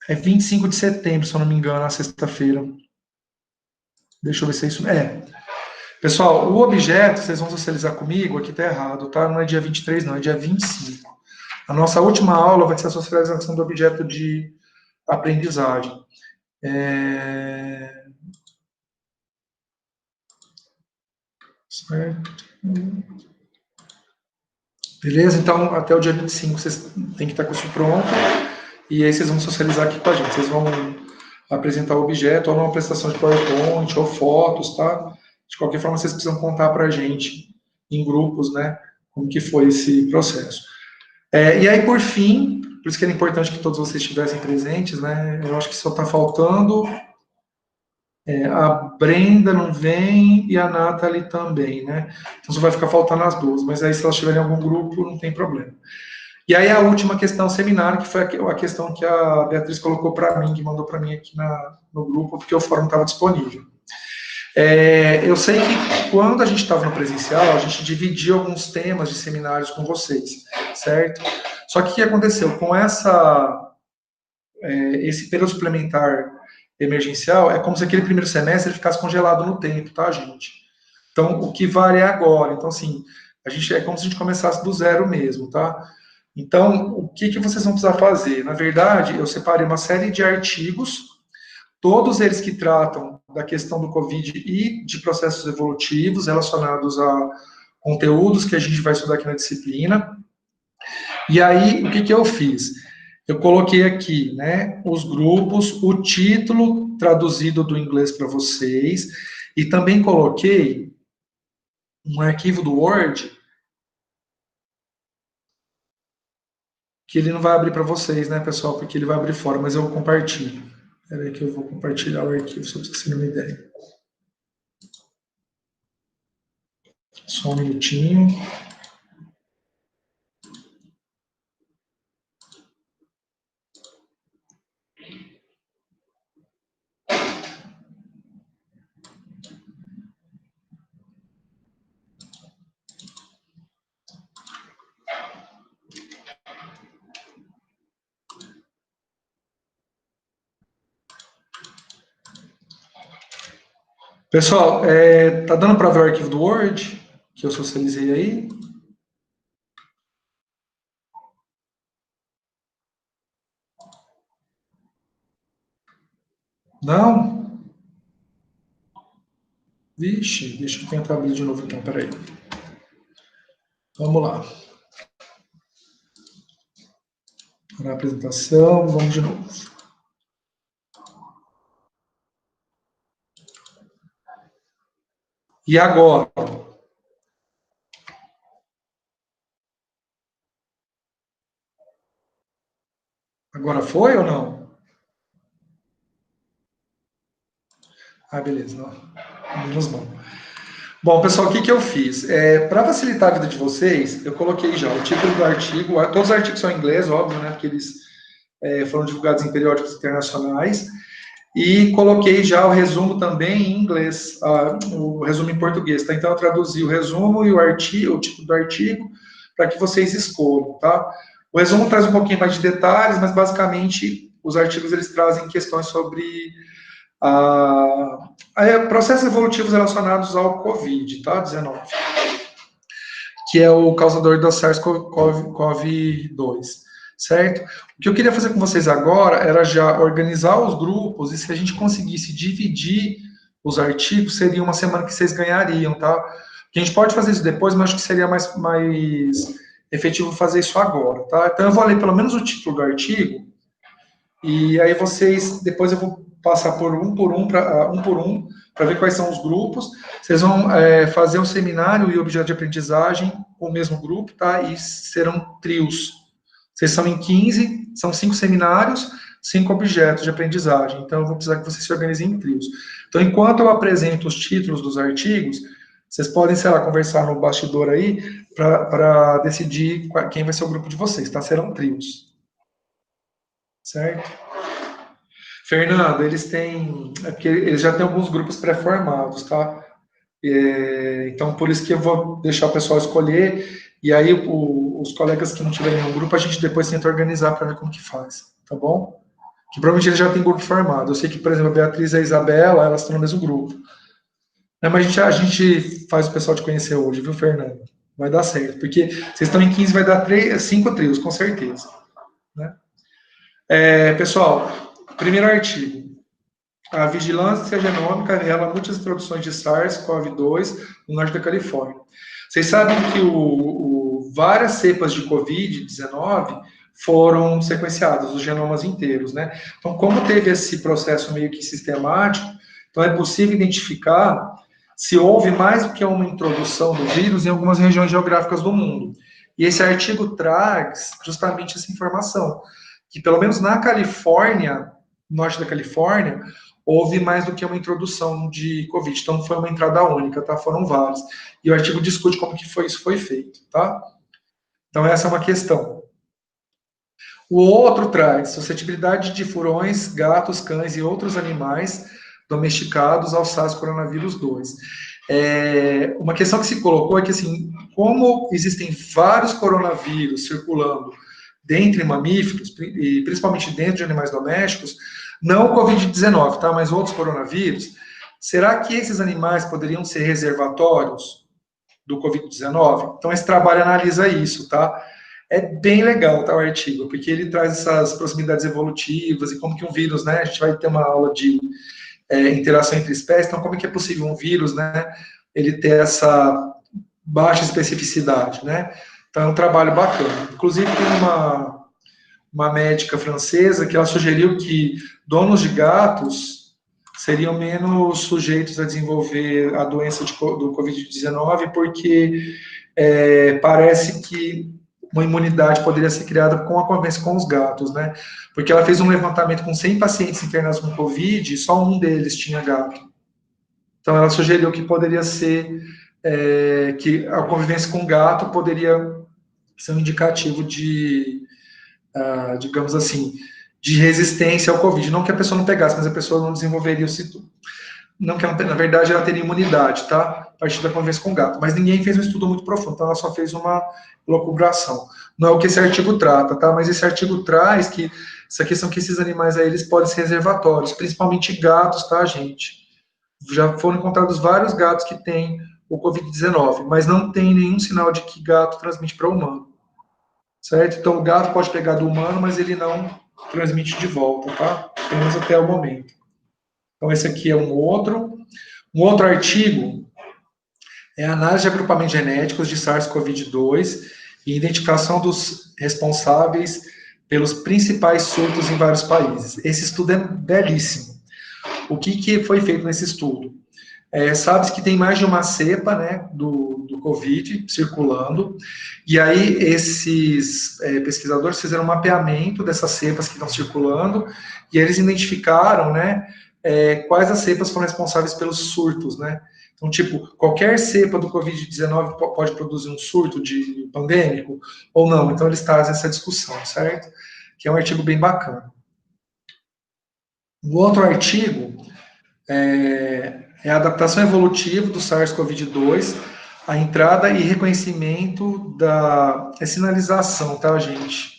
é 25 de setembro, se eu não me engano, na sexta-feira. Deixa eu ver se é isso. Pessoal, o objeto, vocês vão socializar comigo, aqui está errado, tá? Não é dia 23, não, é dia 25. A nossa última aula vai ser a socialização do objeto de aprendizagem. Certo. Beleza? Então, até o dia 25 vocês têm que estar com isso pronto. E aí vocês vão socializar aqui com a gente. Vocês vão apresentar o objeto, ou numa apresentação de PowerPoint, ou fotos, tá? De qualquer forma, vocês precisam contar para a gente, em grupos, né? Como que foi esse processo. E aí, por fim, por isso que era importante que todos vocês estivessem presentes, né? Eu acho que só está faltando... a Brenda não vem e a Nathalie também, né? Então só vai ficar faltando as duas, mas aí se elas estiverem em algum grupo, não tem problema. E aí a última questão, seminário, que foi a questão que a Beatriz colocou para mim, que mandou para mim aqui no grupo, porque o fórum estava disponível. Eu sei que quando a gente estava no presencial, a gente dividia alguns temas de seminários com vocês, certo? Só que o que aconteceu? Com esse período suplementar emergencial, é como se aquele primeiro semestre ficasse congelado no tempo, tá, gente? Então, o que vale é agora. Então, assim, é como se a gente começasse do zero mesmo, tá? Então, o que vocês vão precisar fazer? Na verdade, eu separei uma série de artigos, todos eles que tratam da questão do Covid e de processos evolutivos relacionados a conteúdos que a gente vai estudar aqui na disciplina. E aí, o que eu fiz? Eu coloquei aqui, né, os grupos, o título traduzido do inglês para vocês, e também coloquei um arquivo do Word que ele não vai abrir para vocês, né, pessoal? Porque ele vai abrir fora, mas eu compartilho. Espera aí que eu vou compartilhar o arquivo, só para vocês terem uma ideia. Só um minutinho. Pessoal, tá dando para ver o arquivo do Word que eu socializei aí? Não? Vixe, deixa eu tentar abrir de novo então, peraí. Vamos lá. Na apresentação, vamos de novo. E agora? Agora foi ou não? Ah, beleza. Não. Menos mal. Bom, pessoal, o que eu fiz? Para facilitar a vida de vocês, eu coloquei já o título do artigo, todos os artigos são em inglês, óbvio, né? Porque eles foram divulgados em periódicos internacionais. E coloquei já o resumo também em inglês, o resumo em português, tá? Então eu traduzi o resumo e o título do artigo, para que vocês escolham, tá? O resumo traz um pouquinho mais de detalhes, mas basicamente os artigos eles trazem questões sobre processos evolutivos relacionados ao COVID, tá? 19, que é o causador da SARS-CoV-2, certo? O que eu queria fazer com vocês agora era já organizar os grupos e se a gente conseguisse dividir os artigos, seria uma semana que vocês ganhariam, tá? A gente pode fazer isso depois, mas acho que seria mais efetivo fazer isso agora, tá? Então eu vou ler pelo menos o título do artigo e aí vocês, depois eu vou passar por um por um, para ver quais são os grupos. Vocês vão fazer um seminário e objeto de aprendizagem com o mesmo grupo, tá? E serão trios. Vocês são em 15, são 5 seminários, 5 objetos de aprendizagem. Então, eu vou precisar que vocês se organizem em trios. Então, enquanto eu apresento os títulos dos artigos, vocês podem, sei lá, conversar no bastidor aí para decidir quem vai ser o grupo de vocês, tá? Serão trios. Certo? Fernando, eles têm. É porque eles já têm alguns grupos pré-formados, tá? Então, por isso que eu vou deixar o pessoal escolher. E aí, os colegas que não tiverem nenhum grupo, a gente depois tenta organizar para ver como que faz, tá bom? Que provavelmente eles já têm grupo formado. Eu sei que, por exemplo, a Beatriz e a Isabela, elas estão no mesmo grupo. Mas a gente faz o pessoal te conhecer hoje, viu, Fernando? Vai dar certo. Porque vocês estão em 15, vai dar 5 trios, com certeza. Né? Pessoal, primeiro artigo. A vigilância genômica revela muitas introduções de SARS-CoV-2 no norte da Califórnia. Vocês sabem que várias cepas de Covid-19 foram sequenciadas, os genomas inteiros, né? Então, como teve esse processo meio que sistemático, então é possível identificar se houve mais do que uma introdução do vírus em algumas regiões geográficas do mundo. E esse artigo traz justamente essa informação, que pelo menos na Califórnia, norte da Califórnia, houve mais do que uma introdução de Covid. Então, não foi uma entrada única, tá? Foram várias. E o artigo discute como que isso foi feito, tá? Então, essa é uma questão. O outro traz suscetibilidade de furões, gatos, cães e outros animais domesticados ao SARS-CoV-2. Uma questão que se colocou é que, assim, como existem vários coronavírus circulando dentre mamíferos, e principalmente dentro de animais domésticos, não o Covid-19, tá? Mas outros coronavírus, será que esses animais poderiam ser reservatórios do Covid-19? Então, esse trabalho analisa isso, tá? É bem legal, tá, o artigo, porque ele traz essas proximidades evolutivas e como que um vírus, né? A gente vai ter uma aula de interação entre espécies, então como é que é possível um vírus, né? Ele ter essa baixa especificidade, né? Então, é um trabalho bacana. Inclusive, tem uma médica francesa que ela sugeriu que donos de gatos seriam menos sujeitos a desenvolver a doença do Covid-19, porque parece que uma imunidade poderia ser criada com a convivência com os gatos, né? Porque ela fez um levantamento com 100 pacientes internados com Covid e só um deles tinha gato. Então, ela sugeriu que poderia ser, que a convivência com gato poderia ser um indicativo de, digamos assim, de resistência ao Covid. Não que a pessoa não pegasse, mas a pessoa não desenvolveria o sintoma. Não que ela, na verdade, ela teria imunidade, tá? A partir da convivência com gato. Mas ninguém fez um estudo muito profundo, então ela só fez uma locubração. Não é o que esse artigo trata, tá? Mas esse artigo traz que essa questão que esses animais aí, eles podem ser reservatórios, principalmente gatos, tá, gente? Já foram encontrados vários gatos que têm o Covid-19, mas não tem nenhum sinal de que gato transmite para humano, certo? Então, o gato pode pegar do humano, mas ele não transmite de volta, tá? Pelo menos até o momento. Então, esse aqui é um outro. Um outro artigo é a análise de agrupamentos genéticos de SARS-CoV-2 e identificação dos responsáveis pelos principais surtos em vários países. Esse estudo é belíssimo. O que foi feito nesse estudo? Sabe-se que tem mais de uma cepa, né, do Covid circulando, e aí esses pesquisadores fizeram um mapeamento dessas cepas que estão circulando, e eles identificaram, né, quais as cepas foram responsáveis pelos surtos, né? Então, tipo, qualquer cepa do Covid-19 pode produzir um surto de pandêmico ou não. Então, eles trazem essa discussão, certo? Que é um artigo bem bacana. O outro artigo é a adaptação evolutiva do SARS-CoV-2, a entrada e reconhecimento da sinalização, tá, gente?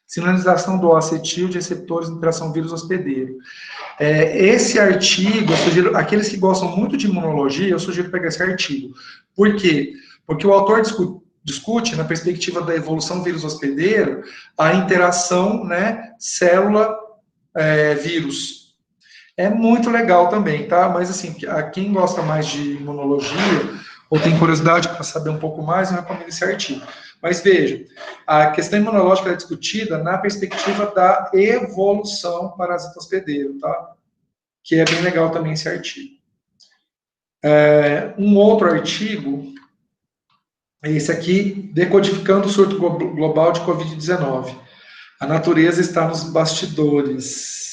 Sinalização do acetil de receptores de interação vírus hospedeiro. Esse artigo, eu sugiro, aqueles que gostam muito de imunologia, eu sugiro pegar esse artigo. Por quê? Porque o autor discute, na perspectiva da evolução vírus hospedeiro, a interação, né, célula-vírus. É muito legal também, tá? Mas, assim, a quem gosta mais de imunologia ou tem curiosidade para saber um pouco mais, eu recomendo esse artigo. Mas, veja, a questão imunológica é discutida na perspectiva da evolução parasita hospedeiro, tá? Que é bem legal também esse artigo. Um outro artigo é esse aqui, Decodificando o surto global de Covid-19. A natureza está nos bastidores.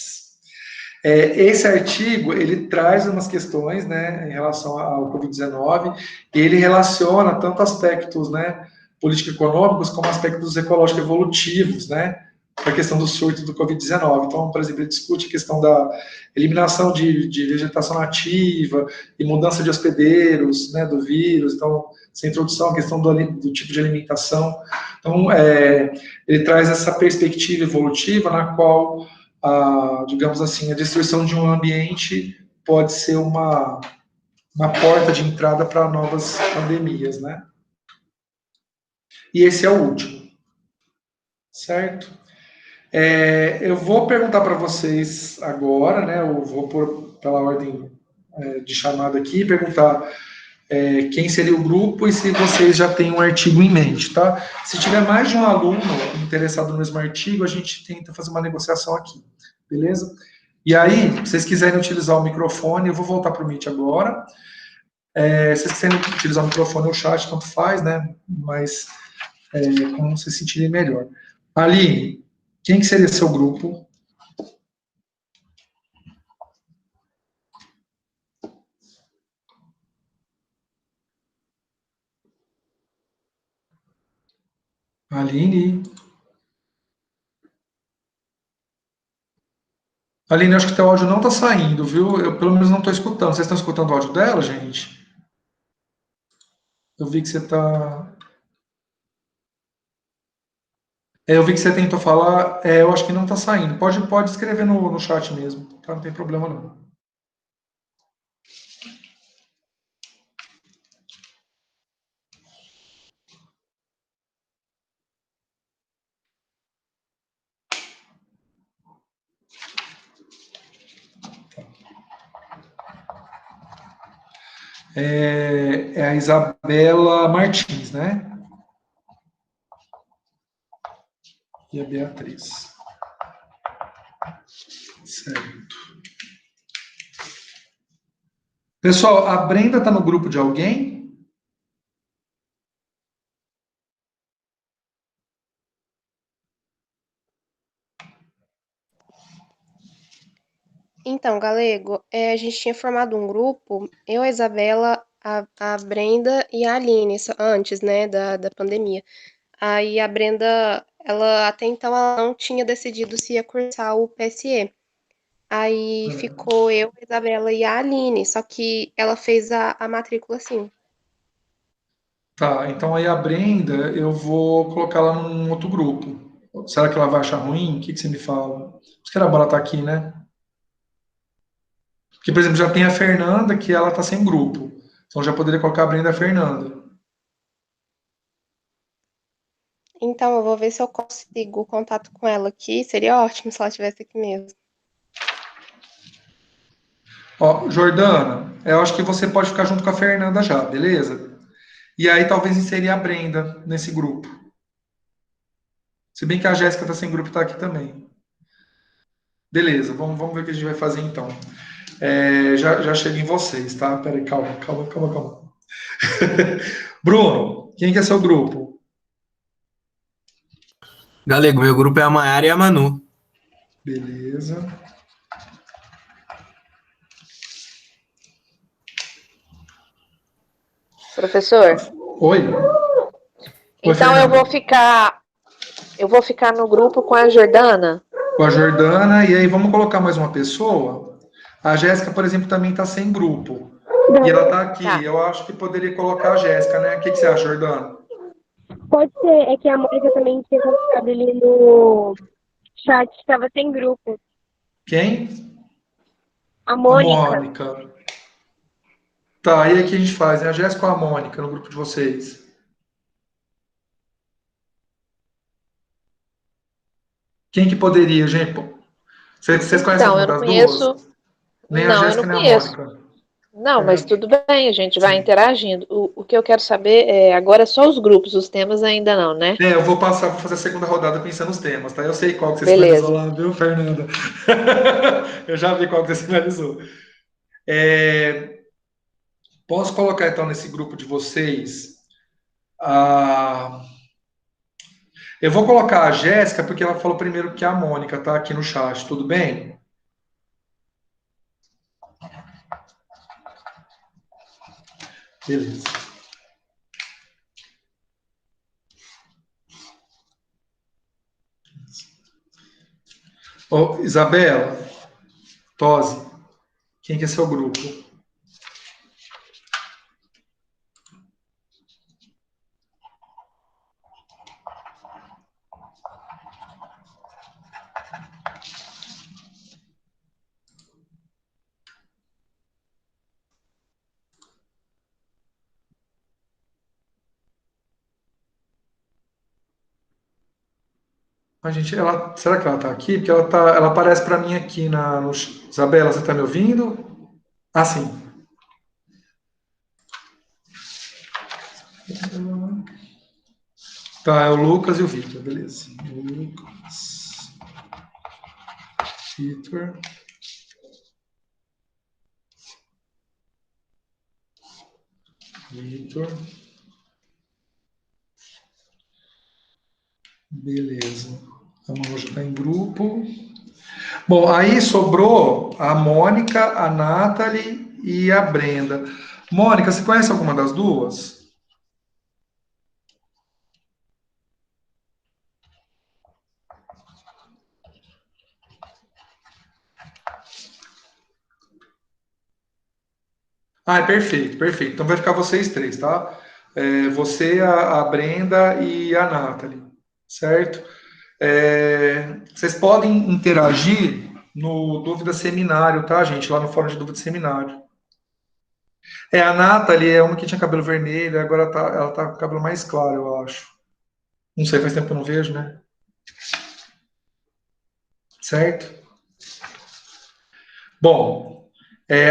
Esse artigo, ele traz umas questões, né, em relação ao Covid-19, e ele relaciona tanto aspectos, né, político-econômicos, como aspectos ecológico-evolutivos, né, para a questão do surto do Covid-19. Então, por exemplo, ele discute a questão da eliminação de vegetação nativa e mudança de hospedeiros, né, do vírus, então, essa introdução à questão do tipo de alimentação. Então, ele traz essa perspectiva evolutiva na qual digamos assim, a destruição de um ambiente pode ser uma porta de entrada para novas pandemias, né? E esse é o último, certo? Eu vou perguntar para vocês agora, né? Eu vou pôr pela ordem de chamada aqui, perguntar quem seria o grupo e se vocês já têm um artigo em mente, tá? Se tiver mais de um aluno interessado no mesmo artigo, a gente tenta fazer uma negociação aqui, beleza? E aí, se vocês quiserem utilizar o microfone, eu vou voltar para o Meet agora. Se vocês quiserem utilizar o microfone ou o chat, tanto faz, né? Mas como vocês sentirem melhor. Aline, quem que seria seu grupo? Aline? Aline, acho que teu áudio não está saindo, viu? Eu, pelo menos, não estou escutando. Vocês estão escutando o áudio dela, gente? Eu vi que você está... eu vi que você tentou falar, eu acho que não está saindo. Pode escrever no chat mesmo, tá? Não tem problema não. É a Isabela Martins, né? E a Beatriz. Certo. Pessoal, a Brenda está no grupo de alguém? Então, Galego, a gente tinha formado um grupo, eu, a Isabela, a Brenda e a Aline, antes, né, da pandemia. Aí a Brenda, ela até então ela não tinha decidido se ia cursar o PSE. Aí ficou eu, a Isabela e a Aline, só que ela fez a matrícula sim. Tá, então aí a Brenda, eu vou colocar ela num outro grupo. Será que ela vai achar ruim? O que que você me fala? Por isso que era bom ela estar aqui, né? Porque, por exemplo, já tem a Fernanda, que ela tá sem grupo. Então já poderia colocar a Brenda e a Fernanda. Então eu vou ver se eu consigo o contato com ela aqui. Seria ótimo se ela estivesse aqui mesmo. Ó, Jordana, eu acho que você pode ficar junto com a Fernanda já, beleza? E aí talvez inserir a Brenda nesse grupo. Se bem que a Jéssica tá sem grupo e tá aqui também. Beleza, vamos ver o que a gente vai fazer então. Já chego em vocês, tá? Peraí, calma. Bruno, quem que é seu grupo? Galego, meu grupo é a Maiara e a Manu. Beleza. Professor, Oi? Oi, então Fernanda. eu vou ficar no grupo com a Jordana. Com a Jordana, e aí vamos colocar mais uma pessoa. A Jéssica, por exemplo, também está sem grupo. E ela está aqui. Tá. Eu acho que poderia colocar a Jéssica, né? O que que você acha, Jordana? Pode ser, é que a Mônica também tinha colocado ali no chat, estava sem grupo. Quem? A A Mônica. Mônica. Tá, e aí o que a gente faz? É a Jéssica ou a Mônica no grupo de vocês? Quem que poderia, gente? Pô, vocês conhecem Então, alguma eu não das duas? conheço. Nem a Não, eu não Jéssica, nem a conheço. Mônica. Não, mas É, tudo bem, a gente vai sim. interagindo. O que eu quero saber é agora é só os grupos, os temas ainda não, né? Eu vou passar, vou fazer a segunda rodada pensando nos temas, tá? Eu sei qual que você sinalizou Beleza. lá, viu, Fernanda? Eu já vi qual que você sinalizou. É, posso colocar então nesse grupo de vocês? a- Eu vou colocar a Jéssica porque ela falou primeiro que a Mônica tá aqui no chat, tudo bem? Beleza. Ô, Isabela, Tosi, quem que é seu grupo? A gente, será que ela tá aqui? Porque ela aparece para mim aqui Isabela, você tá me ouvindo? Ah, sim. Tá, é o Lucas e o Vitor, beleza. Lucas, Vitor, Vitor, beleza. A Manu já está em grupo. Bom, aí sobrou a Mônica, a Nathalie e a Brenda. Mônica, você conhece alguma das duas? Ah, é perfeito, perfeito. Então vai ficar vocês três, tá? Você, a Brenda e a Nathalie, certo? Vocês podem interagir no Dúvida Seminário, tá, gente? Lá no fórum de Dúvida Seminário. A Nathalie é uma que tinha cabelo vermelho, agora ela tá com cabelo mais claro, eu acho. Não sei, faz tempo que eu não vejo, né? Certo? Bom,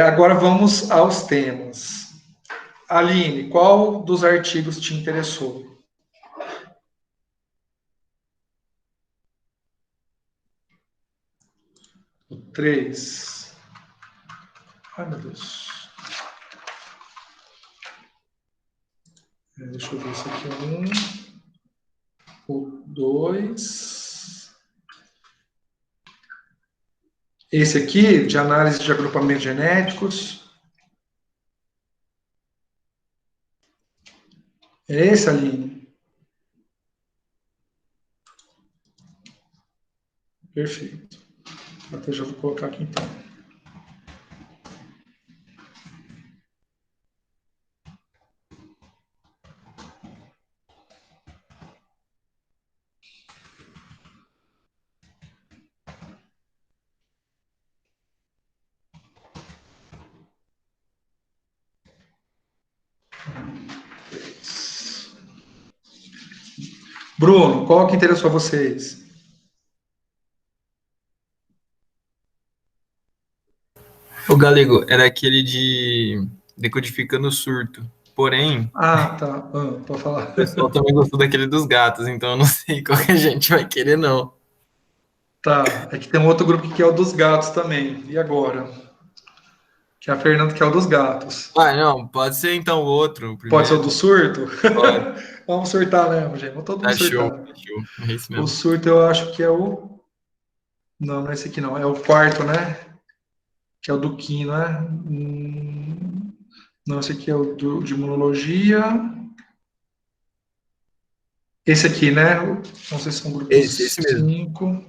agora vamos aos temas. Aline, qual dos artigos te interessou? O 3. Ai, meu Deus. Deixa eu ver se aqui é o 2. Esse aqui, de análise de agrupamentos genéticos. É esse, Aline? Perfeito. Até já vou colocar aqui então. Bruno, qual que interessou a vocês? O Galego era aquele de decodificando surto. Porém, Ah, tá. Pode falar. o pessoal também gostou daquele dos gatos, então eu não sei qual que a gente vai querer, não. Tá. É que tem um outro grupo que é o dos gatos também. E agora? Que é a Fernanda, que é o dos gatos. Ah, não, pode ser então o outro, o Pode ser o primeiro. do surto? Pode. Vamos surtar mesmo, gente. Vamos todo mundo Tá show, surtar. tá show. É isso O mesmo. surto eu acho que é o. Não, não é esse aqui não. É o quarto, né? Que é o do Kim, né? Não, esse aqui é o de imunologia. Esse aqui, né? Não sei se são grupos Esse mesmo. 5.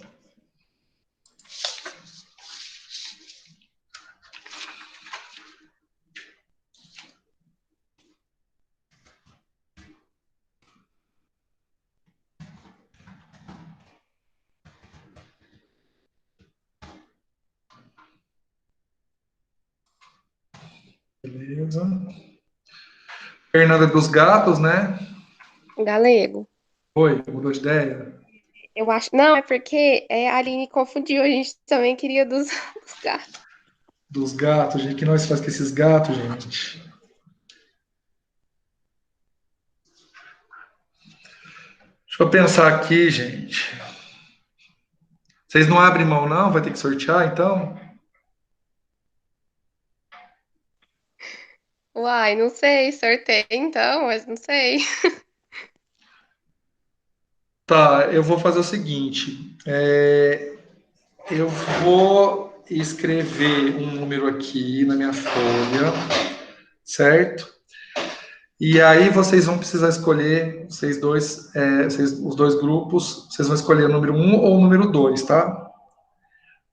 Beleza. Fernanda dos Gatos, né? Galego. Oi, mudou de ideia? Eu acho. Não, é porque a Aline confundiu, a gente também queria dos, dos gatos. Dos gatos, gente. O que nós faz com esses gatos, gente? Deixa eu pensar aqui, gente. Vocês não abrem mão, não? Vai ter que sortear, então? Uai, não sei, sorteio então, mas não sei. Tá, eu vou fazer o seguinte. Eu vou escrever um número aqui na minha folha, certo? E aí vocês vão precisar escolher, vocês dois, os dois grupos, vocês vão escolher o número um ou o número 2, tá?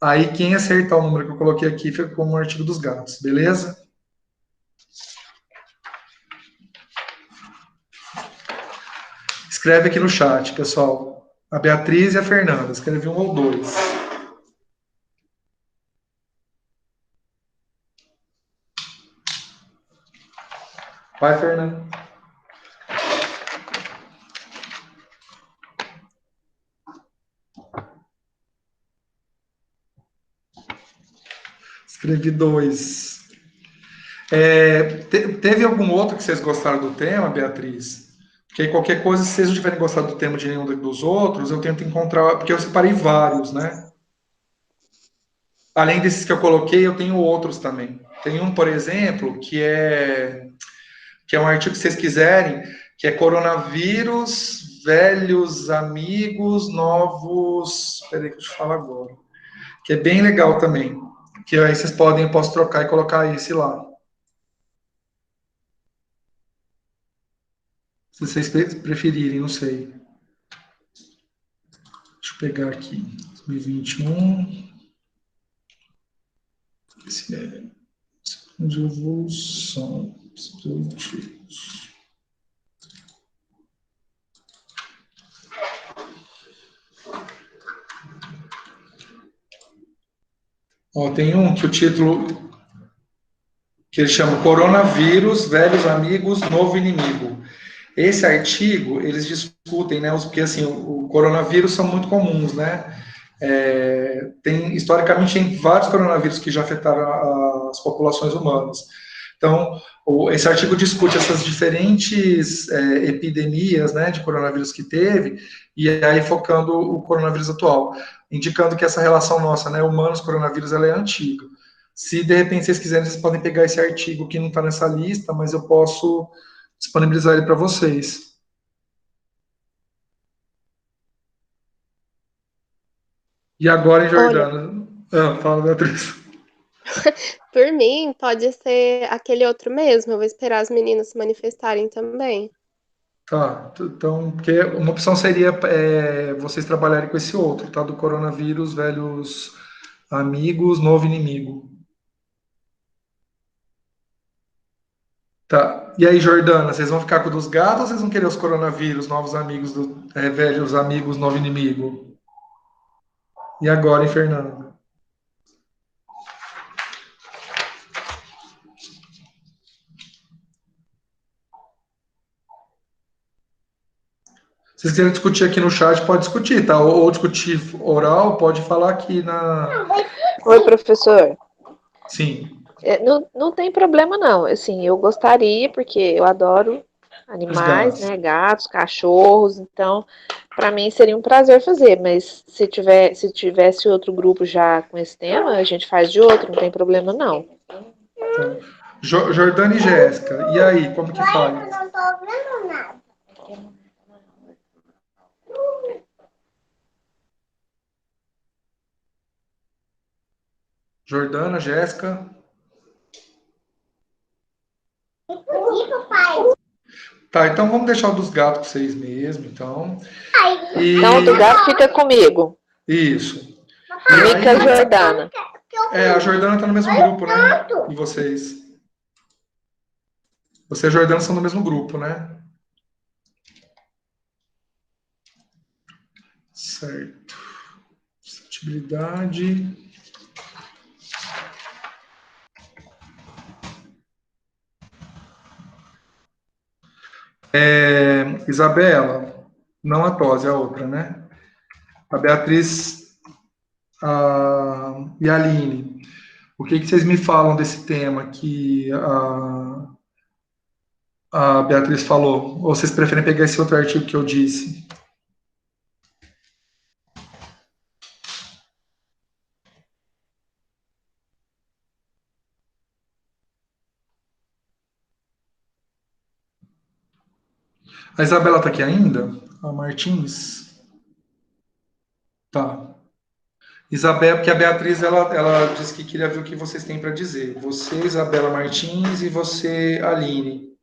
Aí quem acertar o número que eu coloquei aqui fica como o artigo dos gatos, beleza? Escreve aqui no chat, pessoal. A Beatriz e a Fernanda, escreve um ou dois. Vai, Fernanda. Escrevi dois. Teve algum outro que vocês gostaram do tema, Beatriz? Porque aí qualquer coisa, se vocês não tiverem gostado do tema de nenhum dos outros, eu tento encontrar, porque eu separei vários, né? Além desses que eu coloquei, eu tenho outros também. Tem um, por exemplo, que é um artigo que vocês quiserem, que é coronavírus, velhos amigos, novos. Peraí que eu te falo agora. Que é bem legal também. Que aí vocês podem, eu posso trocar e colocar esse lá. Se vocês preferirem, não sei. Deixa eu pegar aqui. 2021. Esse é de evolução. Ó, tem um que o título que ele chama Coronavírus, Velhos Amigos, Novo Inimigo. Esse artigo, eles discutem, né, porque assim, o coronavírus são muito comuns, né? Historicamente, tem vários coronavírus que já afetaram as populações humanas. Então, esse artigo discute essas diferentes epidemias, né, de coronavírus que teve, e aí focando o coronavírus atual, indicando que essa relação nossa, né, humanos-coronavírus, ela é antiga. Se de repente vocês quiserem, vocês podem pegar esse artigo que não está nessa lista, mas eu posso disponibilizar ele para vocês. E agora, em Olha, Jordana? Fala, Beatriz. Por mim, pode ser aquele outro mesmo. Eu vou esperar as meninas se manifestarem também. Tá, então, porque uma opção seria vocês trabalharem com esse outro, tá? Do coronavírus, velhos amigos, novo inimigo. Tá. E aí, Jordana, vocês vão ficar com o dos gatos ou vocês vão querer os coronavírus, novos amigos, velhos amigos, novo inimigo? E agora, hein, Fernando? Se vocês quiserem discutir aqui no chat, pode discutir, tá? Ou discutir oral, pode falar aqui na. Oi, professor. Sim, Não tem problema, não. Assim, eu gostaria, porque eu adoro os animais, gatos. né? Gatos, cachorros, então, para mim seria um prazer fazer, mas se tivesse outro grupo já com esse tema, a gente faz de outro, não tem problema, não. Tá. Jordana e Jéssica, e aí, como que faz? Jordana, Jéssica. Tá, então vamos deixar o dos gatos com vocês mesmo, então. Então, o do gato fica comigo. Isso. Comigo com a Jordana. A Jordana tá no mesmo grupo, né? E vocês? Você e a Jordana são do mesmo grupo, né? Certo. Suscetibilidade. Isabela, não a Tosi, a outra, né? A Beatriz e a Aline. O que vocês me falam desse tema que a Beatriz falou? Ou vocês preferem pegar esse outro artigo que eu disse? A Isabela está aqui ainda? A Martins? Tá. Isabela, porque a Beatriz ela disse que queria ver o que vocês têm para dizer. Você, Isabela Martins, e você, Aline.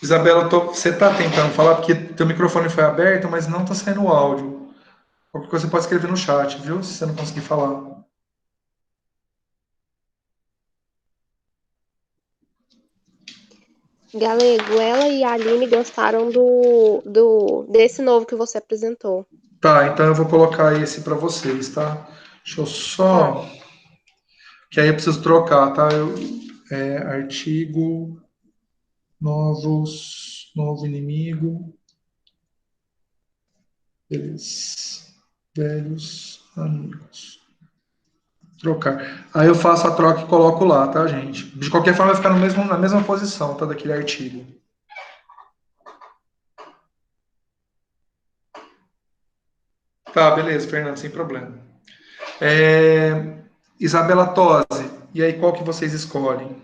Isabela, você está tentando falar porque teu microfone foi aberto, mas não está saindo o áudio. Qualquer coisa você pode escrever no chat, viu? Se você não conseguir falar. Galego, ela e a Aline gostaram desse novo que você apresentou. Tá, então eu vou colocar esse para vocês, tá? Deixa eu Tá. só. Que aí eu preciso trocar, tá? Artigo, novo inimigo, velhos amigos. Trocar. Aí eu faço a troca e coloco lá, tá, gente? De qualquer forma, vai ficar na mesma posição, tá, daquele artigo. Tá, beleza, Fernando, sem problema. Isabela Tosi, e aí qual que vocês escolhem?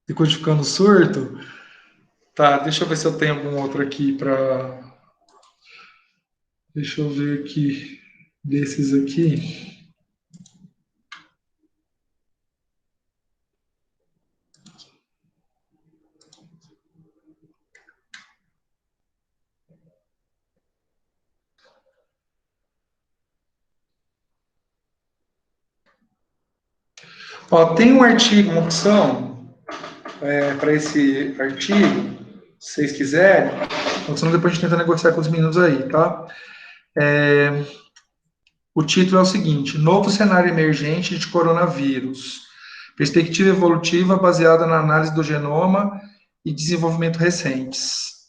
Ficou ficando surto? Tá, deixa eu ver se eu tenho algum outro aqui para. Deixa eu ver aqui. Desses aqui. Ó, tem um artigo, uma opção para esse artigo, se vocês quiserem. Então, senão depois a gente tenta negociar com os meninos aí, tá? O título é o seguinte: Novo cenário emergente de coronavírus. Perspectiva evolutiva baseada na análise do genoma e desenvolvimento recentes.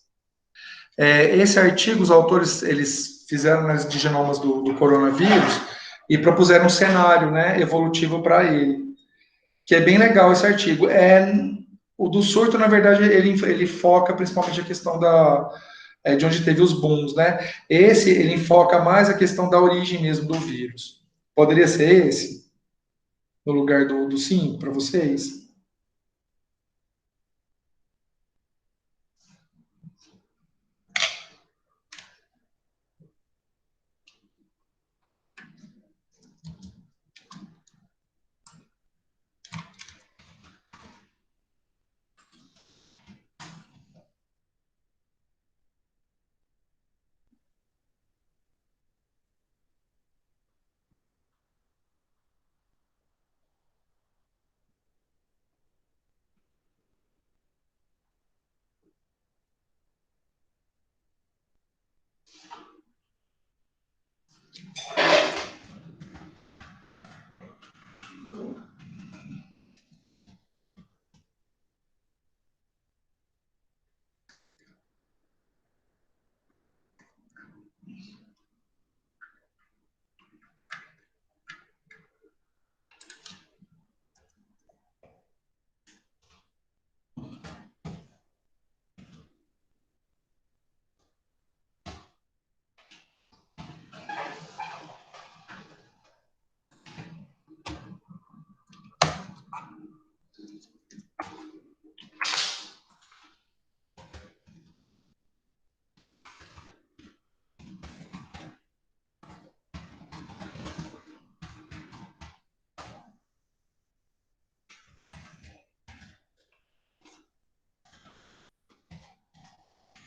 Esse artigo, os autores, eles fizeram análise de genomas do coronavírus e propuseram um cenário, né, evolutivo para ele, que é bem legal esse artigo. O do surto, na verdade, ele foca principalmente a questão de onde teve os booms, né? Esse, ele enfoca mais a questão da origem mesmo do vírus. Poderia ser esse, no lugar do 5, para vocês?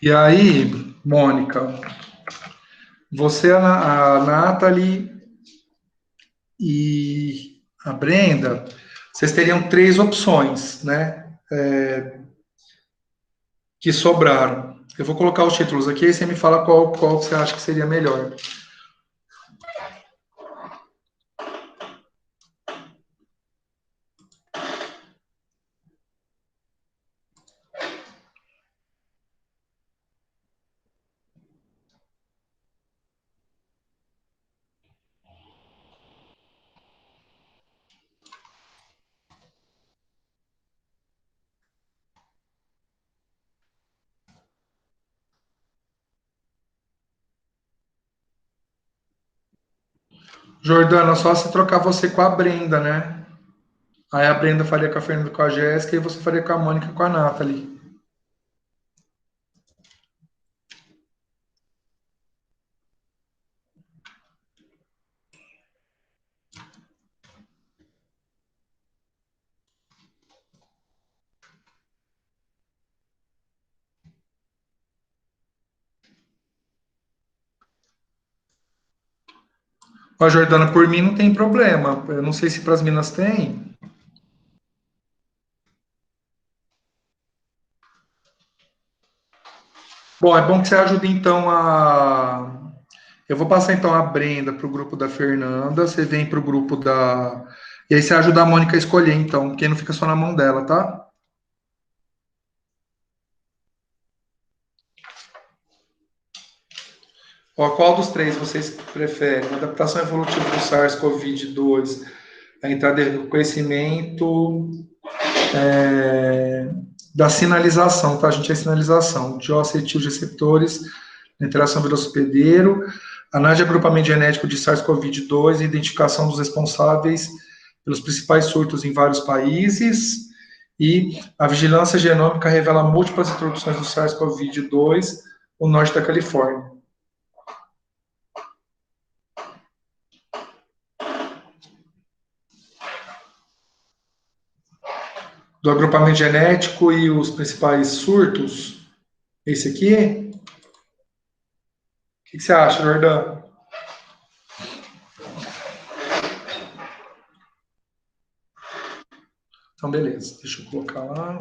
E aí, Mônica, você, a Nathalie e a Brenda, vocês teriam 3 opções, né? Que sobraram. Eu vou colocar os títulos aqui e você me fala qual você acha que seria melhor. Jordana, só se trocar você com a Brenda, né? Aí a Brenda faria com a Fernanda com a Jéssica e você faria com a Mônica e com a Nathalie. Ó, Jordana, por mim não tem problema. Eu não sei se para as minas tem. Bom, é bom que você ajude então a. Eu vou passar então a Brenda para o grupo da Fernanda, você vem para o grupo da. E aí você ajuda a Mônica a escolher, então, porque não fica só na mão dela, tá? Ó, qual dos 3 vocês preferem? Adaptação evolutiva do SARS-CoV-2, a entrada do conhecimento da sinalização, tá, gente? É sinalização de acetilreceptores, interação vírus-hospedeiro, análise de agrupamento genético de SARS-CoV-2 e identificação dos responsáveis pelos principais surtos em vários países, e a vigilância genômica revela múltiplas introduções do SARS-CoV-2 no norte da Califórnia. Do agrupamento genético e os principais surtos, esse aqui, o que você acha, Jordão? Então, beleza, deixa eu colocar lá.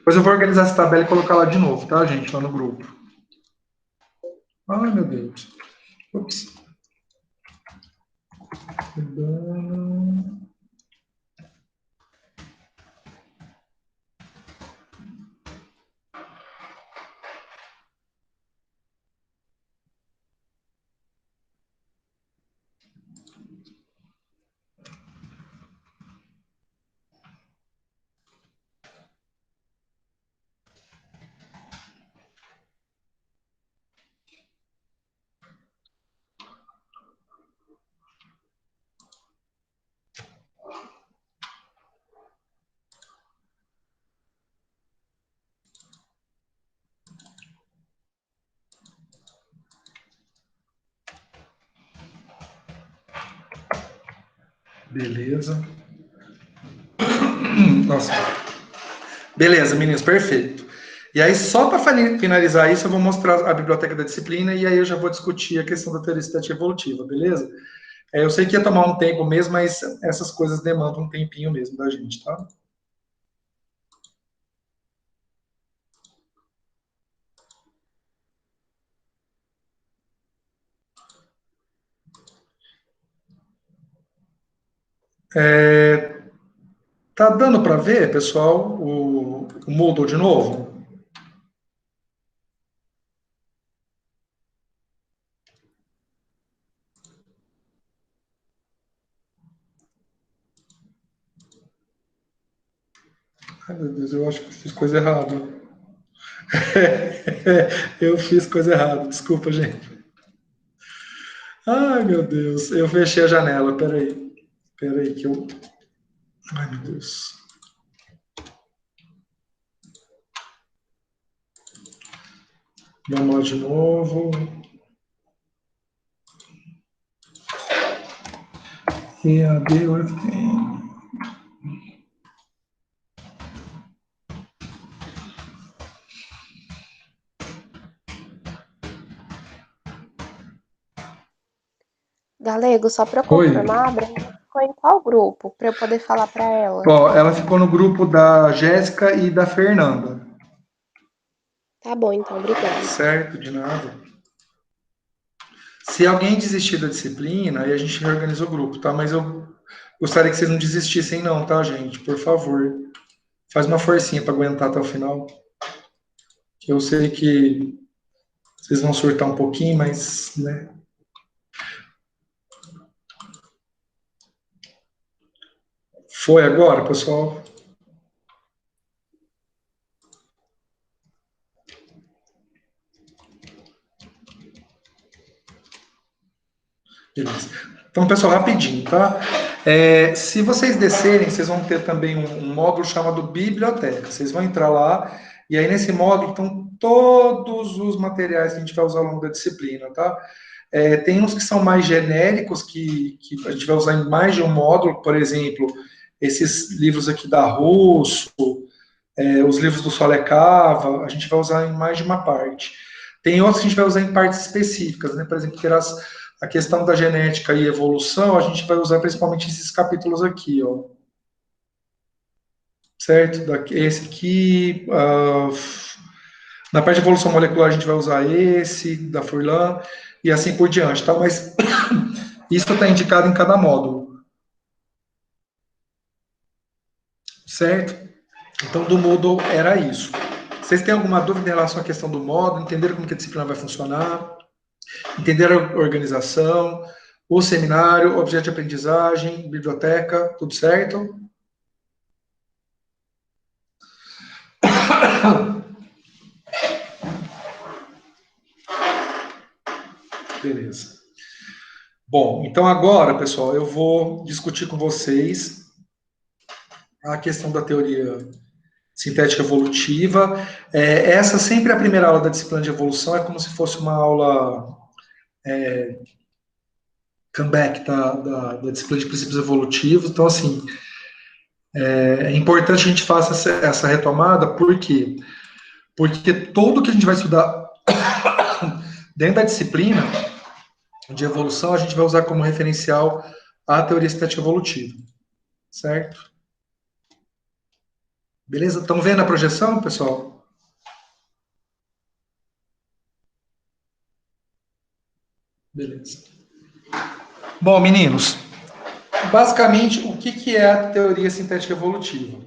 Depois eu vou organizar essa tabela e colocar lá de novo, tá, gente? Lá no grupo. Ai, meu Deus. Ups. Beleza. Nossa. Beleza, meninos, perfeito. E aí, só para finalizar isso, eu vou mostrar a biblioteca da disciplina e aí eu já vou discutir a questão da teoria estética evolutiva, beleza? Eu sei que ia tomar um tempo mesmo, mas essas coisas demandam um tempinho mesmo da gente, tá? Tá dando para ver, pessoal, o Moodle de novo? Ai, meu Deus, eu acho que eu fiz coisa errada. Eu fiz coisa errada, desculpa, gente. Ai, meu Deus, eu fechei a janela, peraí. Peraí, que eu. Ai, meu Deus. Vamos lá de novo. EAD Workday. Galego, só para eu Oi. confirmar, a Brenda ficou em qual grupo? Para eu poder falar para ela. Ó, ela ficou no grupo da Jéssica e da Fernanda. Tá bom, então, obrigada. Certo, de nada. Se alguém desistir da disciplina, aí a gente reorganiza o grupo, tá? Mas eu gostaria que vocês não desistissem, não, tá, gente? Por favor. Faz uma forcinha para aguentar até o final. Eu sei que vocês vão surtar um pouquinho, mas, né? Foi agora, pessoal? Beleza. Então, pessoal, rapidinho, tá? Se vocês descerem, vocês vão ter também um módulo chamado Biblioteca. Vocês vão entrar lá, e aí nesse módulo estão todos os materiais que a gente vai usar ao longo da disciplina, tá? Tem uns que são mais genéricos, que a gente vai usar em mais de um módulo, por exemplo, esses livros aqui da Russo, os livros do Solecava, a gente vai usar em mais de uma parte. Tem outros que a gente vai usar em partes específicas, né? Por exemplo, a questão da genética e evolução, a gente vai usar principalmente esses capítulos aqui, ó. Certo? Esse aqui, na parte de evolução molecular, a gente vai usar esse, da Furlan, e assim por diante, tá? Mas isso está indicado em cada módulo. Certo? Então, do Moodle era isso. Vocês têm alguma dúvida em relação à questão do módulo? Entenderam como que a disciplina vai funcionar? Entenderam a organização? O seminário, objeto de aprendizagem, biblioteca, tudo certo? Beleza. Bom, então agora, pessoal, eu vou discutir com vocês a questão da teoria sintética evolutiva. Essa sempre é a primeira aula da disciplina de evolução, é como se fosse uma aula comeback da disciplina de princípios evolutivos. Então, assim, é importante a gente faça essa retomada, por quê? Porque tudo que a gente vai estudar dentro da disciplina de evolução, a gente vai usar como referencial a teoria estética evolutiva, certo? Beleza? Estão vendo a projeção, pessoal? Beleza. Bom, meninos, basicamente, o que é a teoria sintética evolutiva?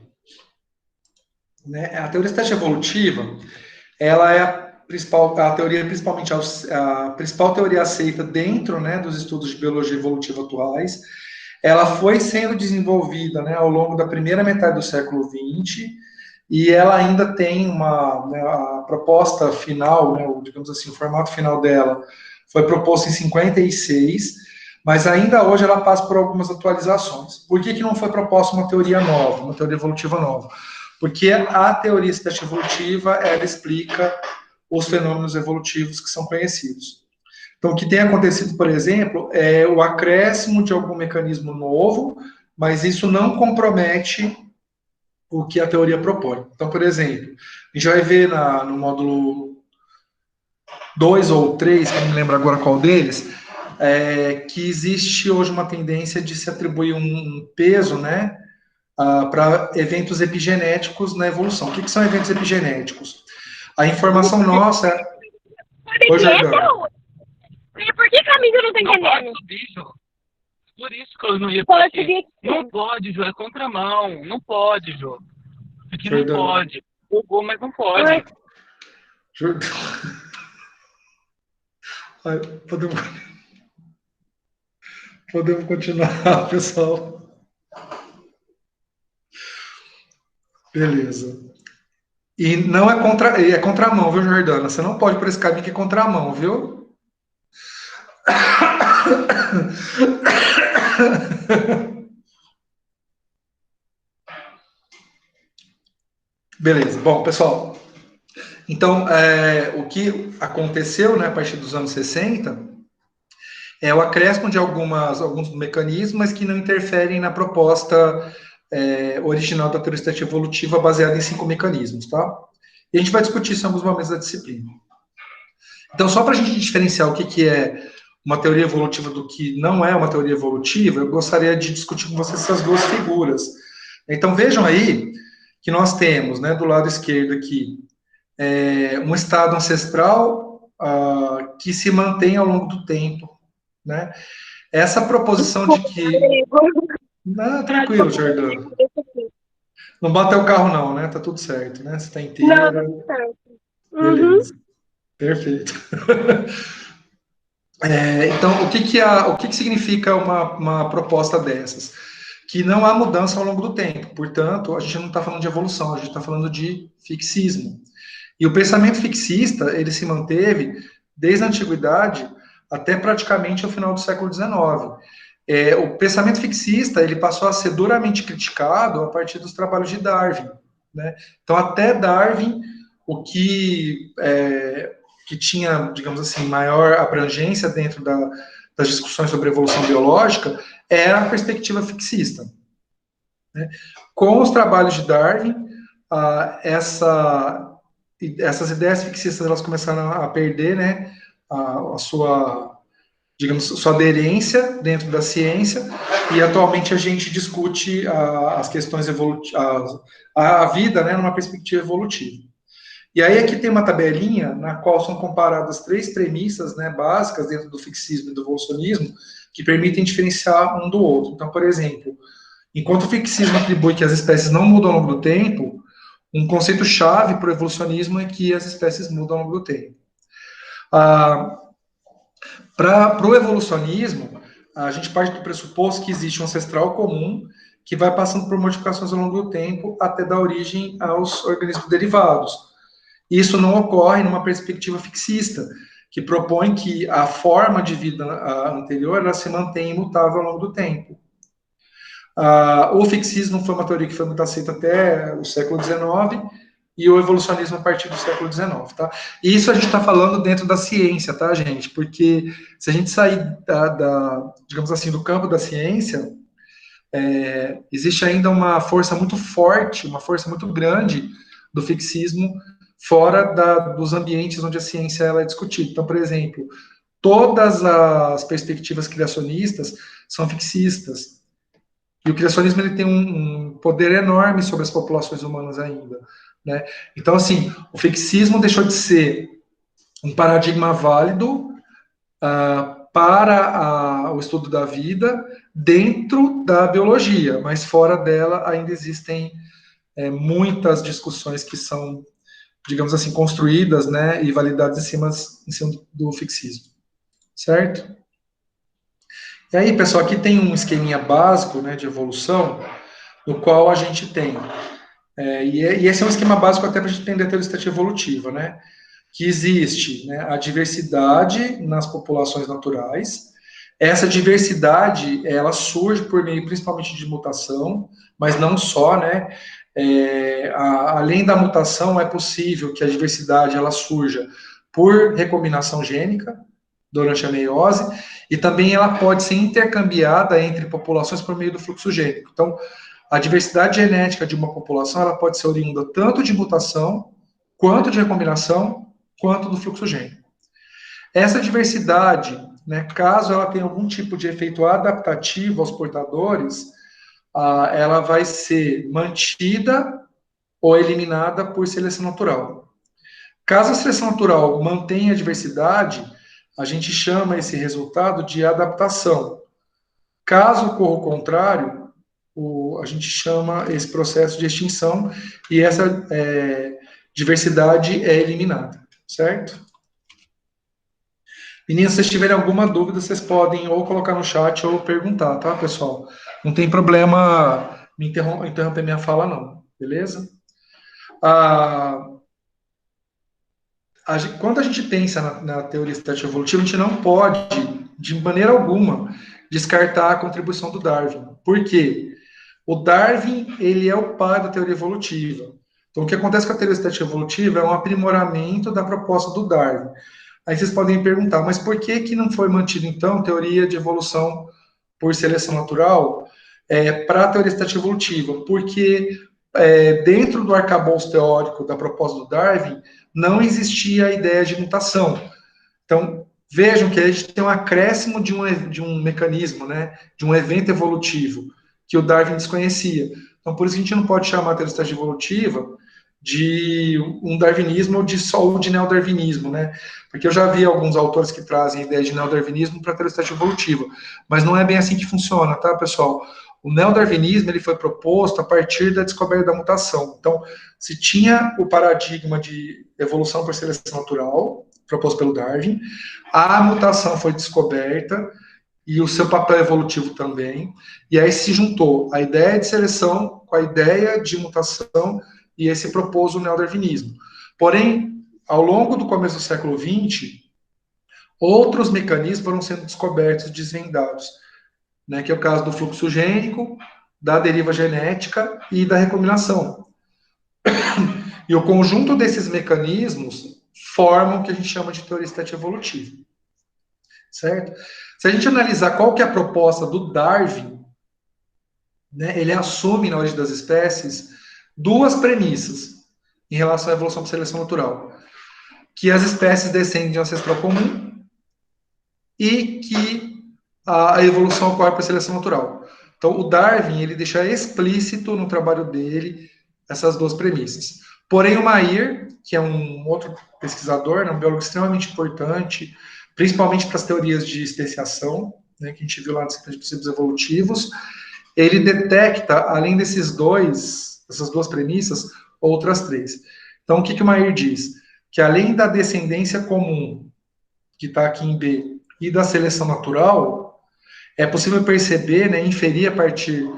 Né? A teoria sintética evolutiva, ela é a teoria, principalmente a principal teoria aceita dentro, né, dos estudos de biologia evolutiva atuais. Ela foi sendo desenvolvida, né, ao longo da primeira metade do século XX, e ela ainda tem né, a proposta final, né, digamos assim, o formato final dela foi proposto em 56, mas ainda hoje ela passa por algumas atualizações. Por que não foi proposta uma teoria nova, uma teoria evolutiva nova? Porque a teoria sintética evolutiva, ela explica os fenômenos evolutivos que são conhecidos. Então, o que tem acontecido, por exemplo, é o acréscimo de algum mecanismo novo, mas isso não compromete o que a teoria propõe. Então, por exemplo, a gente vai ver no módulo 2 ou 3, que eu não me lembro agora qual deles, que existe hoje uma tendência de se atribuir um peso, né, para eventos epigenéticos na evolução. O que são eventos epigenéticos? A informação nossa... Oi, Jordão. Por que a amiga não tá entendendo? Por isso que eu não ia subir. Não pode, Jô, é contramão. Não pode, Jô. Aqui não pode. Bugou, mas não pode. Jordão. Podemos continuar, pessoal. Beleza. E não é contramão, viu, Jordana? Você não pode por esse caminho que é contramão, viu? Beleza. Bom, pessoal, então, o que aconteceu, né, a partir dos anos 60 é o acréscimo de alguns mecanismos, mas que não interferem na proposta original da teoria sintética evolutiva baseada em 5 mecanismos, tá? E a gente vai discutir isso em alguns momentos da disciplina. Então, só para a gente diferenciar o que é uma teoria evolutiva do que não é uma teoria evolutiva, eu gostaria de discutir com vocês essas duas figuras. Então, vejam aí que nós temos, né, do lado esquerdo aqui, um estado ancestral que se mantém ao longo do tempo, né? Essa proposição de que... Não, tranquilo, Jordão. Não bateu o carro não, né? Tá tudo certo, né? Você tá inteira. Não, tudo certo. Beleza. Perfeito. Então, o que significa uma proposta dessas? Que não há mudança ao longo do tempo. Portanto, a gente não está falando de evolução, a gente está falando de fixismo. E o pensamento fixista, ele se manteve desde a antiguidade até praticamente o final do século XIX. O pensamento fixista, ele passou a ser duramente criticado a partir dos trabalhos de Darwin, né? Então, até Darwin, o que tinha, digamos assim, maior abrangência dentro das discussões sobre evolução biológica era a perspectiva fixista, né? Com os trabalhos de Darwin, essas ideias fixistas elas começaram a perder, né, a sua, digamos, sua aderência dentro da ciência, e atualmente a gente discute as questões evolutivas, a vida, né, numa perspectiva evolutiva. E aí aqui tem uma tabelinha na qual são comparadas 3 premissas, né, básicas dentro do fixismo e do evolucionismo, que permitem diferenciar um do outro. Então, por exemplo, enquanto o fixismo atribui que as espécies não mudam ao longo do tempo, um conceito-chave para o evolucionismo é que as espécies mudam ao longo do tempo. Para o evolucionismo, a gente parte do pressuposto que existe um ancestral comum que vai passando por modificações ao longo do tempo até dar origem aos organismos derivados. Isso não ocorre numa perspectiva fixista, que propõe que a forma de vida anterior ela se mantém imutável ao longo do tempo. O fixismo foi uma teoria que foi muito aceita até o século XIX, e o evolucionismo a partir do século XIX, tá? E isso a gente está falando dentro da ciência, tá, gente? Porque se a gente sair digamos assim, do campo da ciência, existe ainda uma força muito forte, uma força muito grande do fixismo fora dos ambientes onde a ciência ela é discutida. Então, por exemplo, todas as perspectivas criacionistas são fixistas. E o criacionismo ele tem poder enorme sobre as populações humanas ainda, né? Então, assim, o fixismo deixou de ser um paradigma válido para o estudo da vida dentro da biologia, mas fora dela ainda existem muitas discussões que são, digamos assim, construídas, né, e validadas em cima do fixismo, certo? E aí, pessoal, aqui tem um esqueminha básico, né, de evolução, no qual a gente tem, e esse é um esquema básico até para a gente entender a teoria estatística evolutiva, né, que existe, né, a diversidade nas populações naturais. Essa diversidade, ela surge por meio principalmente de mutação, mas não só, né? Além da mutação, é possível que a diversidade ela surja por recombinação gênica durante a meiose, e também ela pode ser intercambiada entre populações por meio do fluxo gênico. Então, a diversidade genética de uma população, ela pode ser oriunda tanto de mutação, quanto de recombinação, quanto do fluxo gênico. Essa diversidade, né, caso ela tenha algum tipo de efeito adaptativo aos portadores, ela vai ser mantida ou eliminada por seleção natural. Caso a seleção natural mantenha a diversidade, a gente chama esse resultado de adaptação. Caso ocorra o contrário, a gente chama esse processo de extinção e essa diversidade é eliminada, certo? Meninas, se vocês tiverem alguma dúvida, vocês podem ou colocar no chat ou perguntar, tá, pessoal? Não tem problema me interromper minha fala, não, beleza? Quando a gente pensa na teoria estatística evolutiva, a gente não pode, de maneira alguma, descartar a contribuição do Darwin. Por quê? O Darwin, ele é o pai da teoria evolutiva. Então, o que acontece com a teoria estatística evolutiva é um aprimoramento da proposta do Darwin. Aí vocês podem me perguntar, mas por que não foi mantido, então, teoria de evolução por seleção natural para a teoria estatística evolutiva? Porque dentro do arcabouço teórico da proposta do Darwin, não existia a ideia de mutação. Então, vejam que a gente tem um acréscimo de um mecanismo, né, de um evento evolutivo, que o Darwin desconhecia. Então, por isso a gente não pode chamar a teoria estatística evolutiva de um darwinismo ou de neodarwinismo, né? Porque eu já vi alguns autores que trazem a ideia de neodarwinismo para a teoria estatística evolutiva, mas não é bem assim que funciona, tá, pessoal? O neodarwinismo ele foi proposto a partir da descoberta da mutação. Então, se tinha o paradigma de evolução por seleção natural, proposto pelo Darwin, a mutação foi descoberta e o seu papel evolutivo também, e aí se juntou a ideia de seleção com a ideia de mutação, e esse propôs o neodarwinismo. Porém, ao longo do começo do século XX, outros mecanismos foram sendo descobertos, desvendados, né, que é o caso do fluxo gênico, da deriva genética e da recombinação. E o conjunto desses mecanismos formam o que a gente chama de teoria estatística evolutiva. Certo? Se a gente analisar qual que é a proposta do Darwin, né, ele assume na origem das espécies duas premissas em relação à evolução por seleção natural. Que as espécies descendem de um ancestral comum e que a evolução ocorre por seleção natural. Então, o Darwin, ele deixa explícito no trabalho dele essas duas premissas. Porém, o Mayr, que é um outro pesquisador, né, um biólogo extremamente importante, principalmente para as teorias de especiação, né, que a gente viu lá nos princípios evolutivos, ele detecta, além dessas duas premissas, outras três. Então, o que o Mayr diz? Que além da descendência comum, que está aqui em B, e da seleção natural, é possível perceber, né, inferir a partir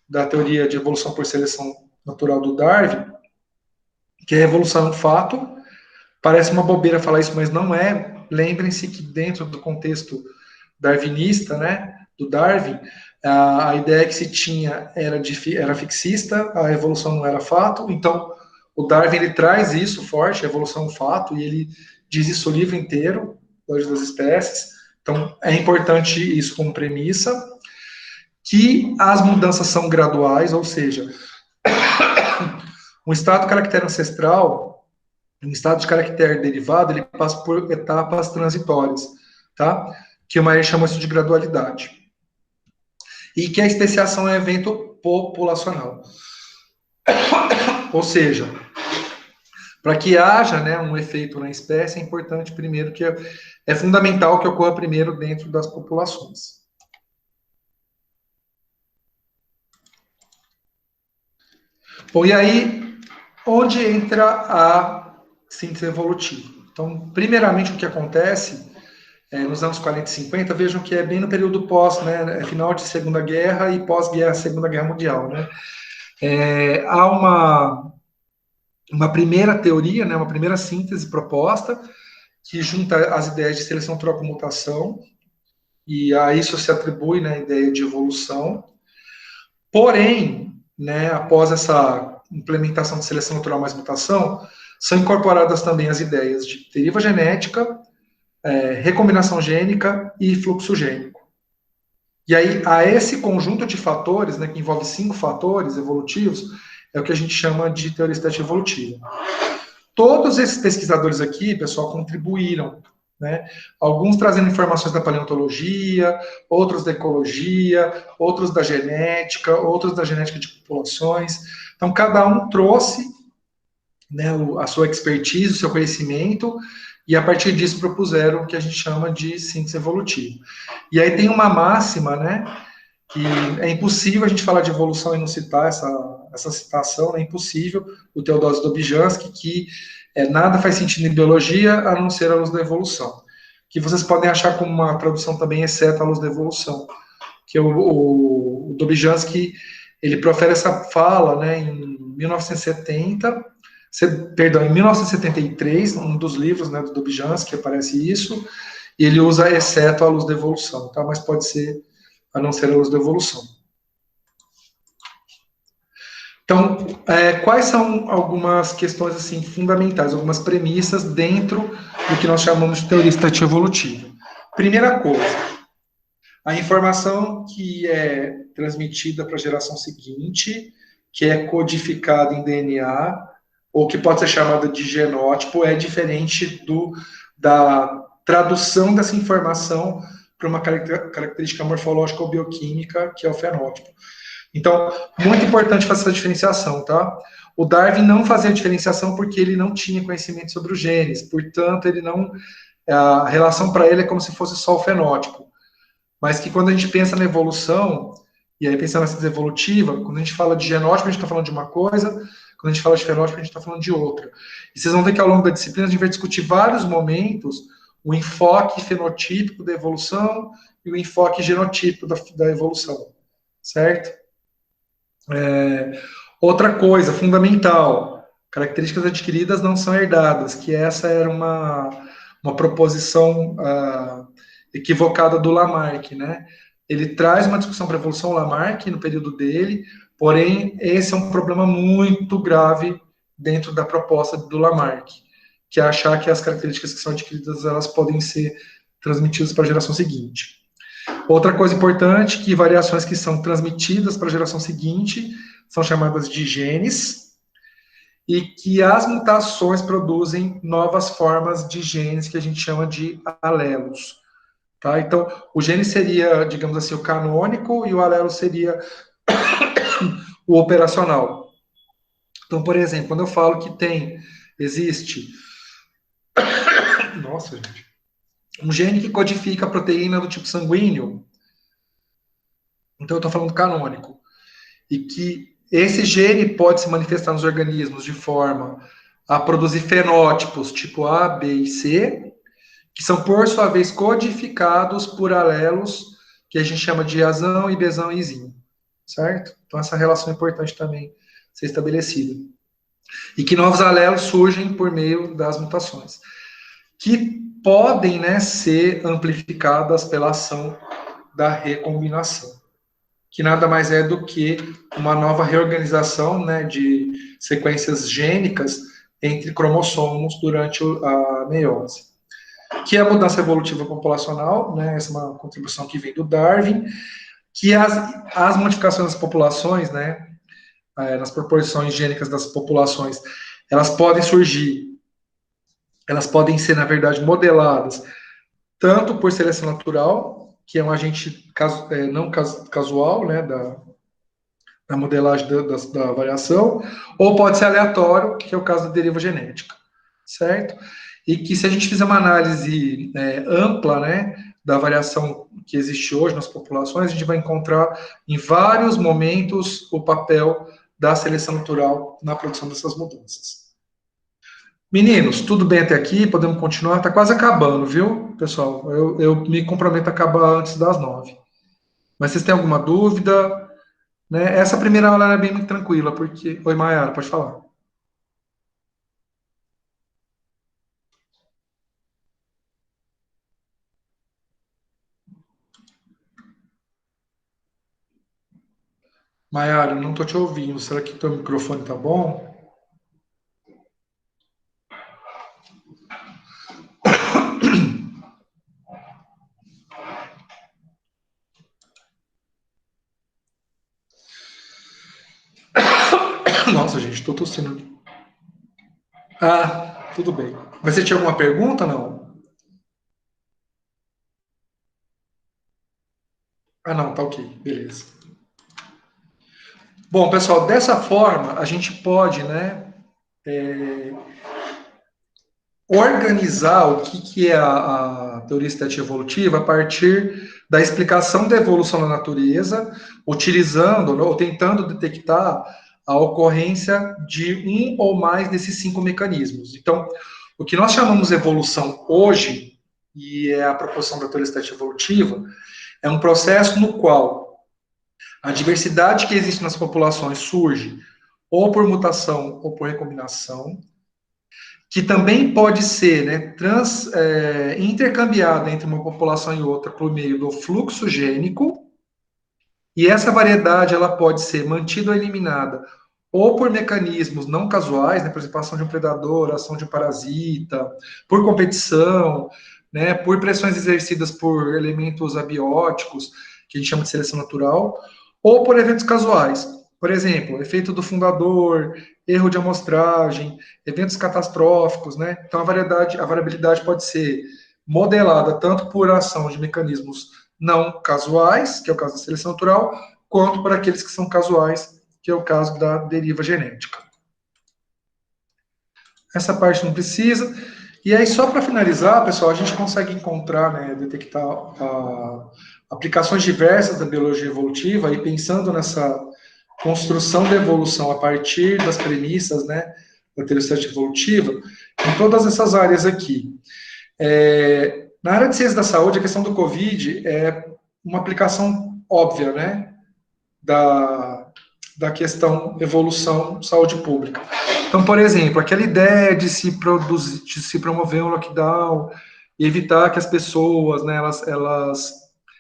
da teoria de evolução por seleção natural do Darwin, que a evolução é um fato. Parece uma bobeira falar isso, mas não é. Lembrem-se que dentro do contexto darwinista, né, do Darwin, a ideia que se tinha era fixista, a evolução não era fato. Então, o Darwin ele traz isso forte, a evolução é um fato, e ele diz isso o livro inteiro, Origem das Espécies. Então, é importante isso como premissa, que as mudanças são graduais, ou seja, um estado de caractere ancestral, um estado de caractere derivado, ele passa por etapas transitórias, tá? Que o Mayr chama isso de gradualidade. E que a especiação é evento populacional. Ou seja, para que haja, né, um efeito na espécie, é importante primeiro que é fundamental que ocorra primeiro dentro das populações. Bom, e aí, onde entra a síntese evolutiva? Então, primeiramente, o que acontece nos anos 40 e 50, vejam que é bem no período pós, né, final de Segunda Guerra e pós-guerra, Segunda Guerra Mundial, né? Há uma primeira teoria, né, uma primeira síntese proposta, que junta as ideias de seleção natural com mutação, e a isso se atribui, né, a ideia de evolução. Porém, né, após essa implementação de seleção natural mais mutação, são incorporadas também as ideias de deriva genética, recombinação gênica e fluxo gênico. E aí, a esse conjunto de fatores, né, que envolve 5 fatores evolutivos, é o que a gente chama de teoria estética evolutiva. Todos esses pesquisadores aqui, pessoal, contribuíram, né? Alguns trazendo informações da paleontologia, outros da ecologia, outros da genética de populações. Então, cada um trouxe, né, a sua expertise, o seu conhecimento, e a partir disso propuseram o que a gente chama de síntese evolutiva. E aí tem uma máxima, né, que é impossível a gente falar de evolução e não citar essa citação, é impossível, o Theodósio Dobzhansky, que nada faz sentido em biologia a não ser a luz da evolução, que vocês podem achar como uma tradução também, exceto a luz da evolução, que o Dobzhansky, ele profere essa fala, né, em 1970, perdão, em 1973, um dos livros, né, do Dobzhansky, aparece isso, e ele usa exceto a luz da evolução, tá? Mas pode ser a não ser a luz da evolução. Então, quais são algumas questões assim fundamentais, algumas premissas dentro do que nós chamamos de teoria estética evolutiva? Primeira coisa, a informação que é transmitida para a geração seguinte, que é codificada em DNA, ou que pode ser chamada de genótipo, é diferente da tradução dessa informação para uma característica morfológica ou bioquímica, que é o fenótipo. Então, muito importante fazer essa diferenciação, tá? O Darwin não fazia a diferenciação porque ele não tinha conhecimento sobre os genes, portanto, a relação para ele é como se fosse só o fenótipo. Mas que quando a gente pensa na evolução, e aí pensando na síntese evolutiva, quando a gente fala de genótipo, a gente está falando de uma coisa, quando a gente fala de fenótipo, a gente está falando de outra. E vocês vão ver que ao longo da disciplina a gente vai discutir vários momentos o enfoque fenotípico da evolução e o enfoque genotípico da evolução, certo? Outra coisa fundamental, características adquiridas não são herdadas, que essa era uma proposição equivocada do Lamarck, né? Ele traz uma discussão para a evolução Lamarck no período dele, porém esse é um problema muito grave dentro da proposta do Lamarck, que é achar que as características que são adquiridas elas podem ser transmitidas para a geração seguinte. Outra coisa importante, que variações que são transmitidas para a geração seguinte são chamadas de genes, e que as mutações produzem novas formas de genes que a gente chama de alelos. Tá? Então, o gene seria, digamos assim, o canônico, e o alelo seria o operacional. Então, por exemplo, quando eu falo que existe nossa, gente, um gene que codifica a proteína do tipo sanguíneo, então eu estou falando canônico, e que esse gene pode se manifestar nos organismos de forma a produzir fenótipos tipo A, B e C, que são, por sua vez, codificados por alelos que a gente chama de Azão, Ibzão e Izinho, certo? Então essa relação é importante também ser estabelecida. E que novos alelos surgem por meio das mutações, que podem, né, ser amplificadas pela ação da recombinação, que nada mais é do que uma nova reorganização, né, de sequências gênicas entre cromossomos durante a meiose. Que é a mudança evolutiva populacional, né, essa é uma contribuição que vem do Darwin, que as modificações das populações, né, nas proporções gênicas das populações, elas podem surgir, elas podem ser, na verdade, modeladas tanto por seleção natural, que é um agente não casual, né, na modelagem da variação, ou pode ser aleatório, que é o caso da deriva genética, certo? E que se a gente fizer uma análise ampla, né, da variação que existe hoje nas populações, a gente vai encontrar em vários momentos o papel da seleção natural na produção dessas mudanças. Meninos, tudo bem até aqui? Podemos continuar? Está quase acabando, viu, pessoal? Eu me comprometo a acabar antes das 9. Mas vocês têm alguma dúvida? Né? Essa primeira aula é bem muito tranquila, porque... Oi, Mayara, pode falar. Mayara, não estou te ouvindo. Será que teu microfone tá bom? Nossa, gente, estou tossindo. Ah, tudo bem. Mas você tinha alguma pergunta, não? Ah, não, tá ok. Beleza. Bom, pessoal, dessa forma, a gente pode, né, organizar o que é a teoria estatística evolutiva a partir da explicação da evolução da natureza, utilizando ou tentando detectar a ocorrência de um ou mais desses 5 mecanismos. Então, o que nós chamamos de evolução hoje, e é a proposição da teoria estatística evolutiva, é um processo no qual a diversidade que existe nas populações surge ou por mutação ou por recombinação, que também pode ser, né, intercambiada entre uma população e outra por meio do fluxo gênico, e essa variedade ela pode ser mantida ou eliminada ou por mecanismos não casuais, né, por exemplo, ação de um predador, ação de um parasita, por competição, né, por pressões exercidas por elementos abióticos, que a gente chama de seleção natural, ou por eventos casuais. Por exemplo, efeito do fundador, erro de amostragem, eventos catastróficos, né? Então a variabilidade pode ser modelada tanto por ação de mecanismos não casuais, que é o caso da seleção natural, quanto por aqueles que são casuais, que é o caso da deriva genética. Essa parte não precisa. E aí, só para finalizar, pessoal, a gente consegue encontrar, né, detectar aplicações diversas da biologia evolutiva, e pensando nessa construção da evolução a partir das premissas, né, da teoria estatística evolutiva, em todas essas áreas aqui. Na área de ciência da saúde, a questão do Covid é uma aplicação óbvia, né, da questão evolução saúde pública. Então, por exemplo, aquela ideia de se promover um lockdown e evitar que as pessoas, né,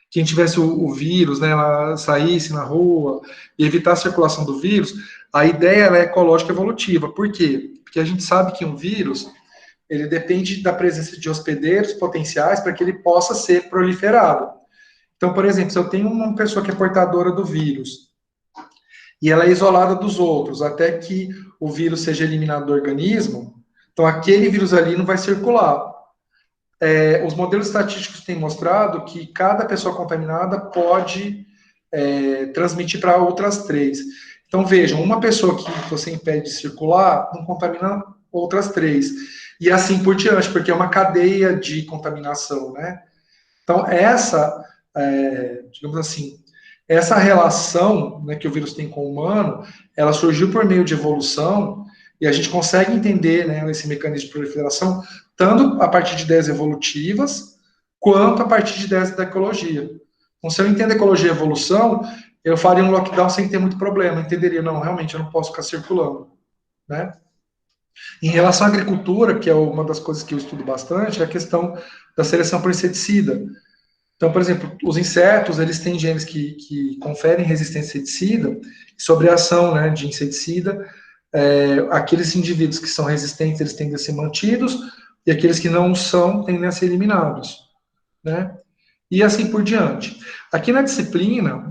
quem tivesse o vírus, né, ela saísse na rua e evitar a circulação do vírus, a ideia ela é ecológica evolutiva. Por quê? Porque a gente sabe que um vírus, ele depende da presença de hospedeiros potenciais para que ele possa ser proliferado. Então, por exemplo, se eu tenho uma pessoa que é portadora do vírus e ela é isolada dos outros até que o vírus seja eliminado do organismo, então aquele vírus ali não vai circular. Os modelos estatísticos têm mostrado que cada pessoa contaminada pode transmitir para outras 3. Então, vejam, uma pessoa que você impede de circular não contamina outras 3. E assim por diante, porque é uma cadeia de contaminação, né? Então, digamos assim, essa relação, né, que o vírus tem com o humano, ela surgiu por meio de evolução, e a gente consegue entender, né, esse mecanismo de proliferação tanto a partir de ideias evolutivas, quanto a partir de ideias da ecologia. Então, se eu entendo ecologia e evolução, eu faria um lockdown sem ter muito problema, eu entenderia, não, realmente, eu não posso ficar circulando, né? Em relação à agricultura, que é uma das coisas que eu estudo bastante, é a questão da seleção por inseticida. Então, por exemplo, os insetos, eles têm genes que conferem resistência a inseticida, sobre a ação, né, de inseticida, aqueles indivíduos que são resistentes, eles tendem a ser mantidos, e aqueles que não são tendem a ser eliminados, né? E assim por diante. Aqui na disciplina,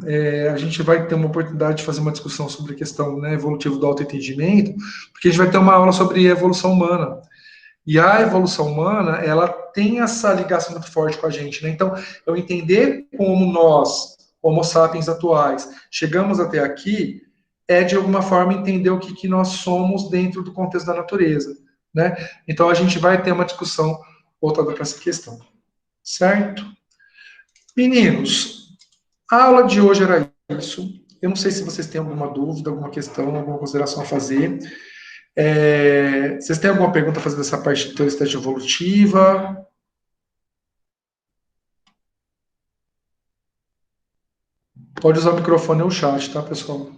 a gente vai ter uma oportunidade de fazer uma discussão sobre a questão, né, evolutiva do autoentendimento, porque a gente vai ter uma aula sobre evolução humana. E a evolução humana, ela tem essa ligação muito forte com a gente, né? Então, eu entender como nós, Homo sapiens atuais, chegamos até aqui, é, de alguma forma, entender o que nós somos dentro do contexto da natureza, né? Então, a gente vai ter uma discussão voltada para essa questão, certo? Meninos, a aula de hoje era isso. Eu não sei se vocês têm alguma dúvida, alguma questão, alguma consideração a fazer. Vocês têm alguma pergunta a fazer dessa parte de teoria evolutiva? Pode usar o microfone ou o chat, tá, pessoal?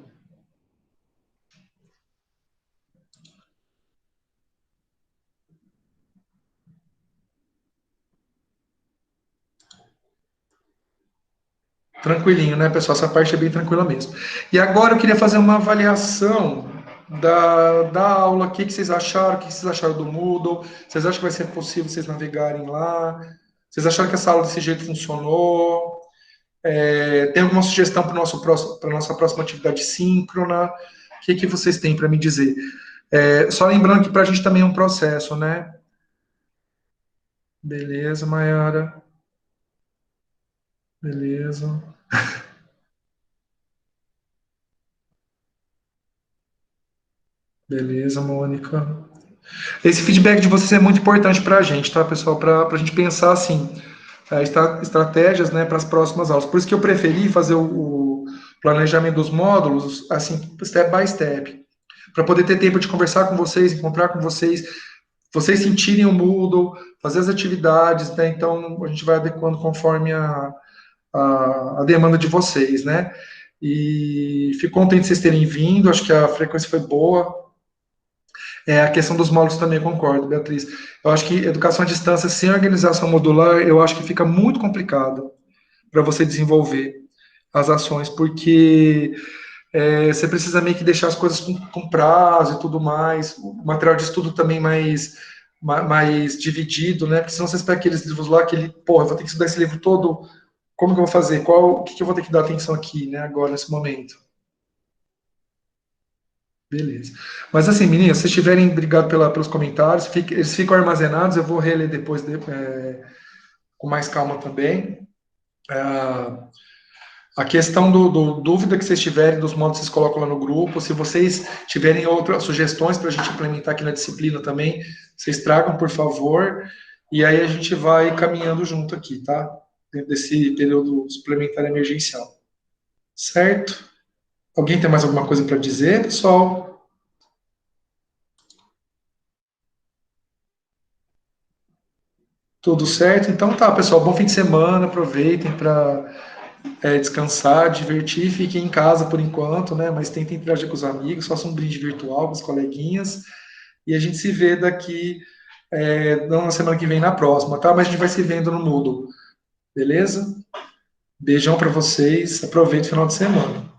Tranquilinho, né, pessoal? Essa parte é bem tranquila mesmo. E agora eu queria fazer uma avaliação da aula. O que vocês acharam? O que vocês acharam do Moodle? Vocês acham que vai ser possível vocês navegarem lá? Vocês acharam que essa aula desse jeito funcionou? Tem alguma sugestão para a nossa próxima atividade síncrona? O que vocês têm para me dizer? Só lembrando que para a gente também é um processo, né? Beleza, Mayara. Beleza. Beleza, Mônica. Esse feedback de vocês é muito importante para a gente, tá, pessoal? Para a gente pensar, assim, estratégias, né, para as próximas aulas. Por isso que eu preferi fazer o planejamento dos módulos, assim, step by step, para poder ter tempo de conversar com vocês, encontrar com vocês, vocês sentirem o Moodle, fazer as atividades, né? Então, a gente vai adequando conforme a demanda de vocês, né? E fico contente de vocês terem vindo, acho que a frequência foi boa. A questão dos módulos também concordo, Beatriz. Eu acho que educação à distância sem organização modular, eu acho que fica muito complicado para você desenvolver as ações, porque você precisa meio que deixar as coisas com prazo e tudo mais, o material de estudo também mais dividido, né? Porque senão você pega aqueles livros lá, eu vou ter que estudar esse livro todo, como que eu vou fazer? O que eu vou ter que dar atenção aqui, né, agora, nesse momento? Beleza. Mas assim, meninas, se vocês tiverem, obrigado pelos comentários, eles ficam armazenados, eu vou reler depois com mais calma também. A questão do dúvida que vocês tiverem dos modos que vocês colocam lá no grupo, se vocês tiverem outras sugestões para a gente implementar aqui na disciplina também, vocês tragam, por favor, e aí a gente vai caminhando junto aqui, tá? Dentro desse período suplementar emergencial. Certo? Alguém tem mais alguma coisa para dizer, pessoal? Tudo certo? Então tá, pessoal. Bom fim de semana. Aproveitem para descansar, divertir. Fiquem em casa por enquanto, né? Mas tentem interagir com os amigos. Façam um brinde virtual com os coleguinhas. E a gente se vê daqui, não na semana que vem, na próxima, tá? Mas a gente vai se vendo no Moodle. Beleza? Beijão para vocês. Aproveite o final de semana.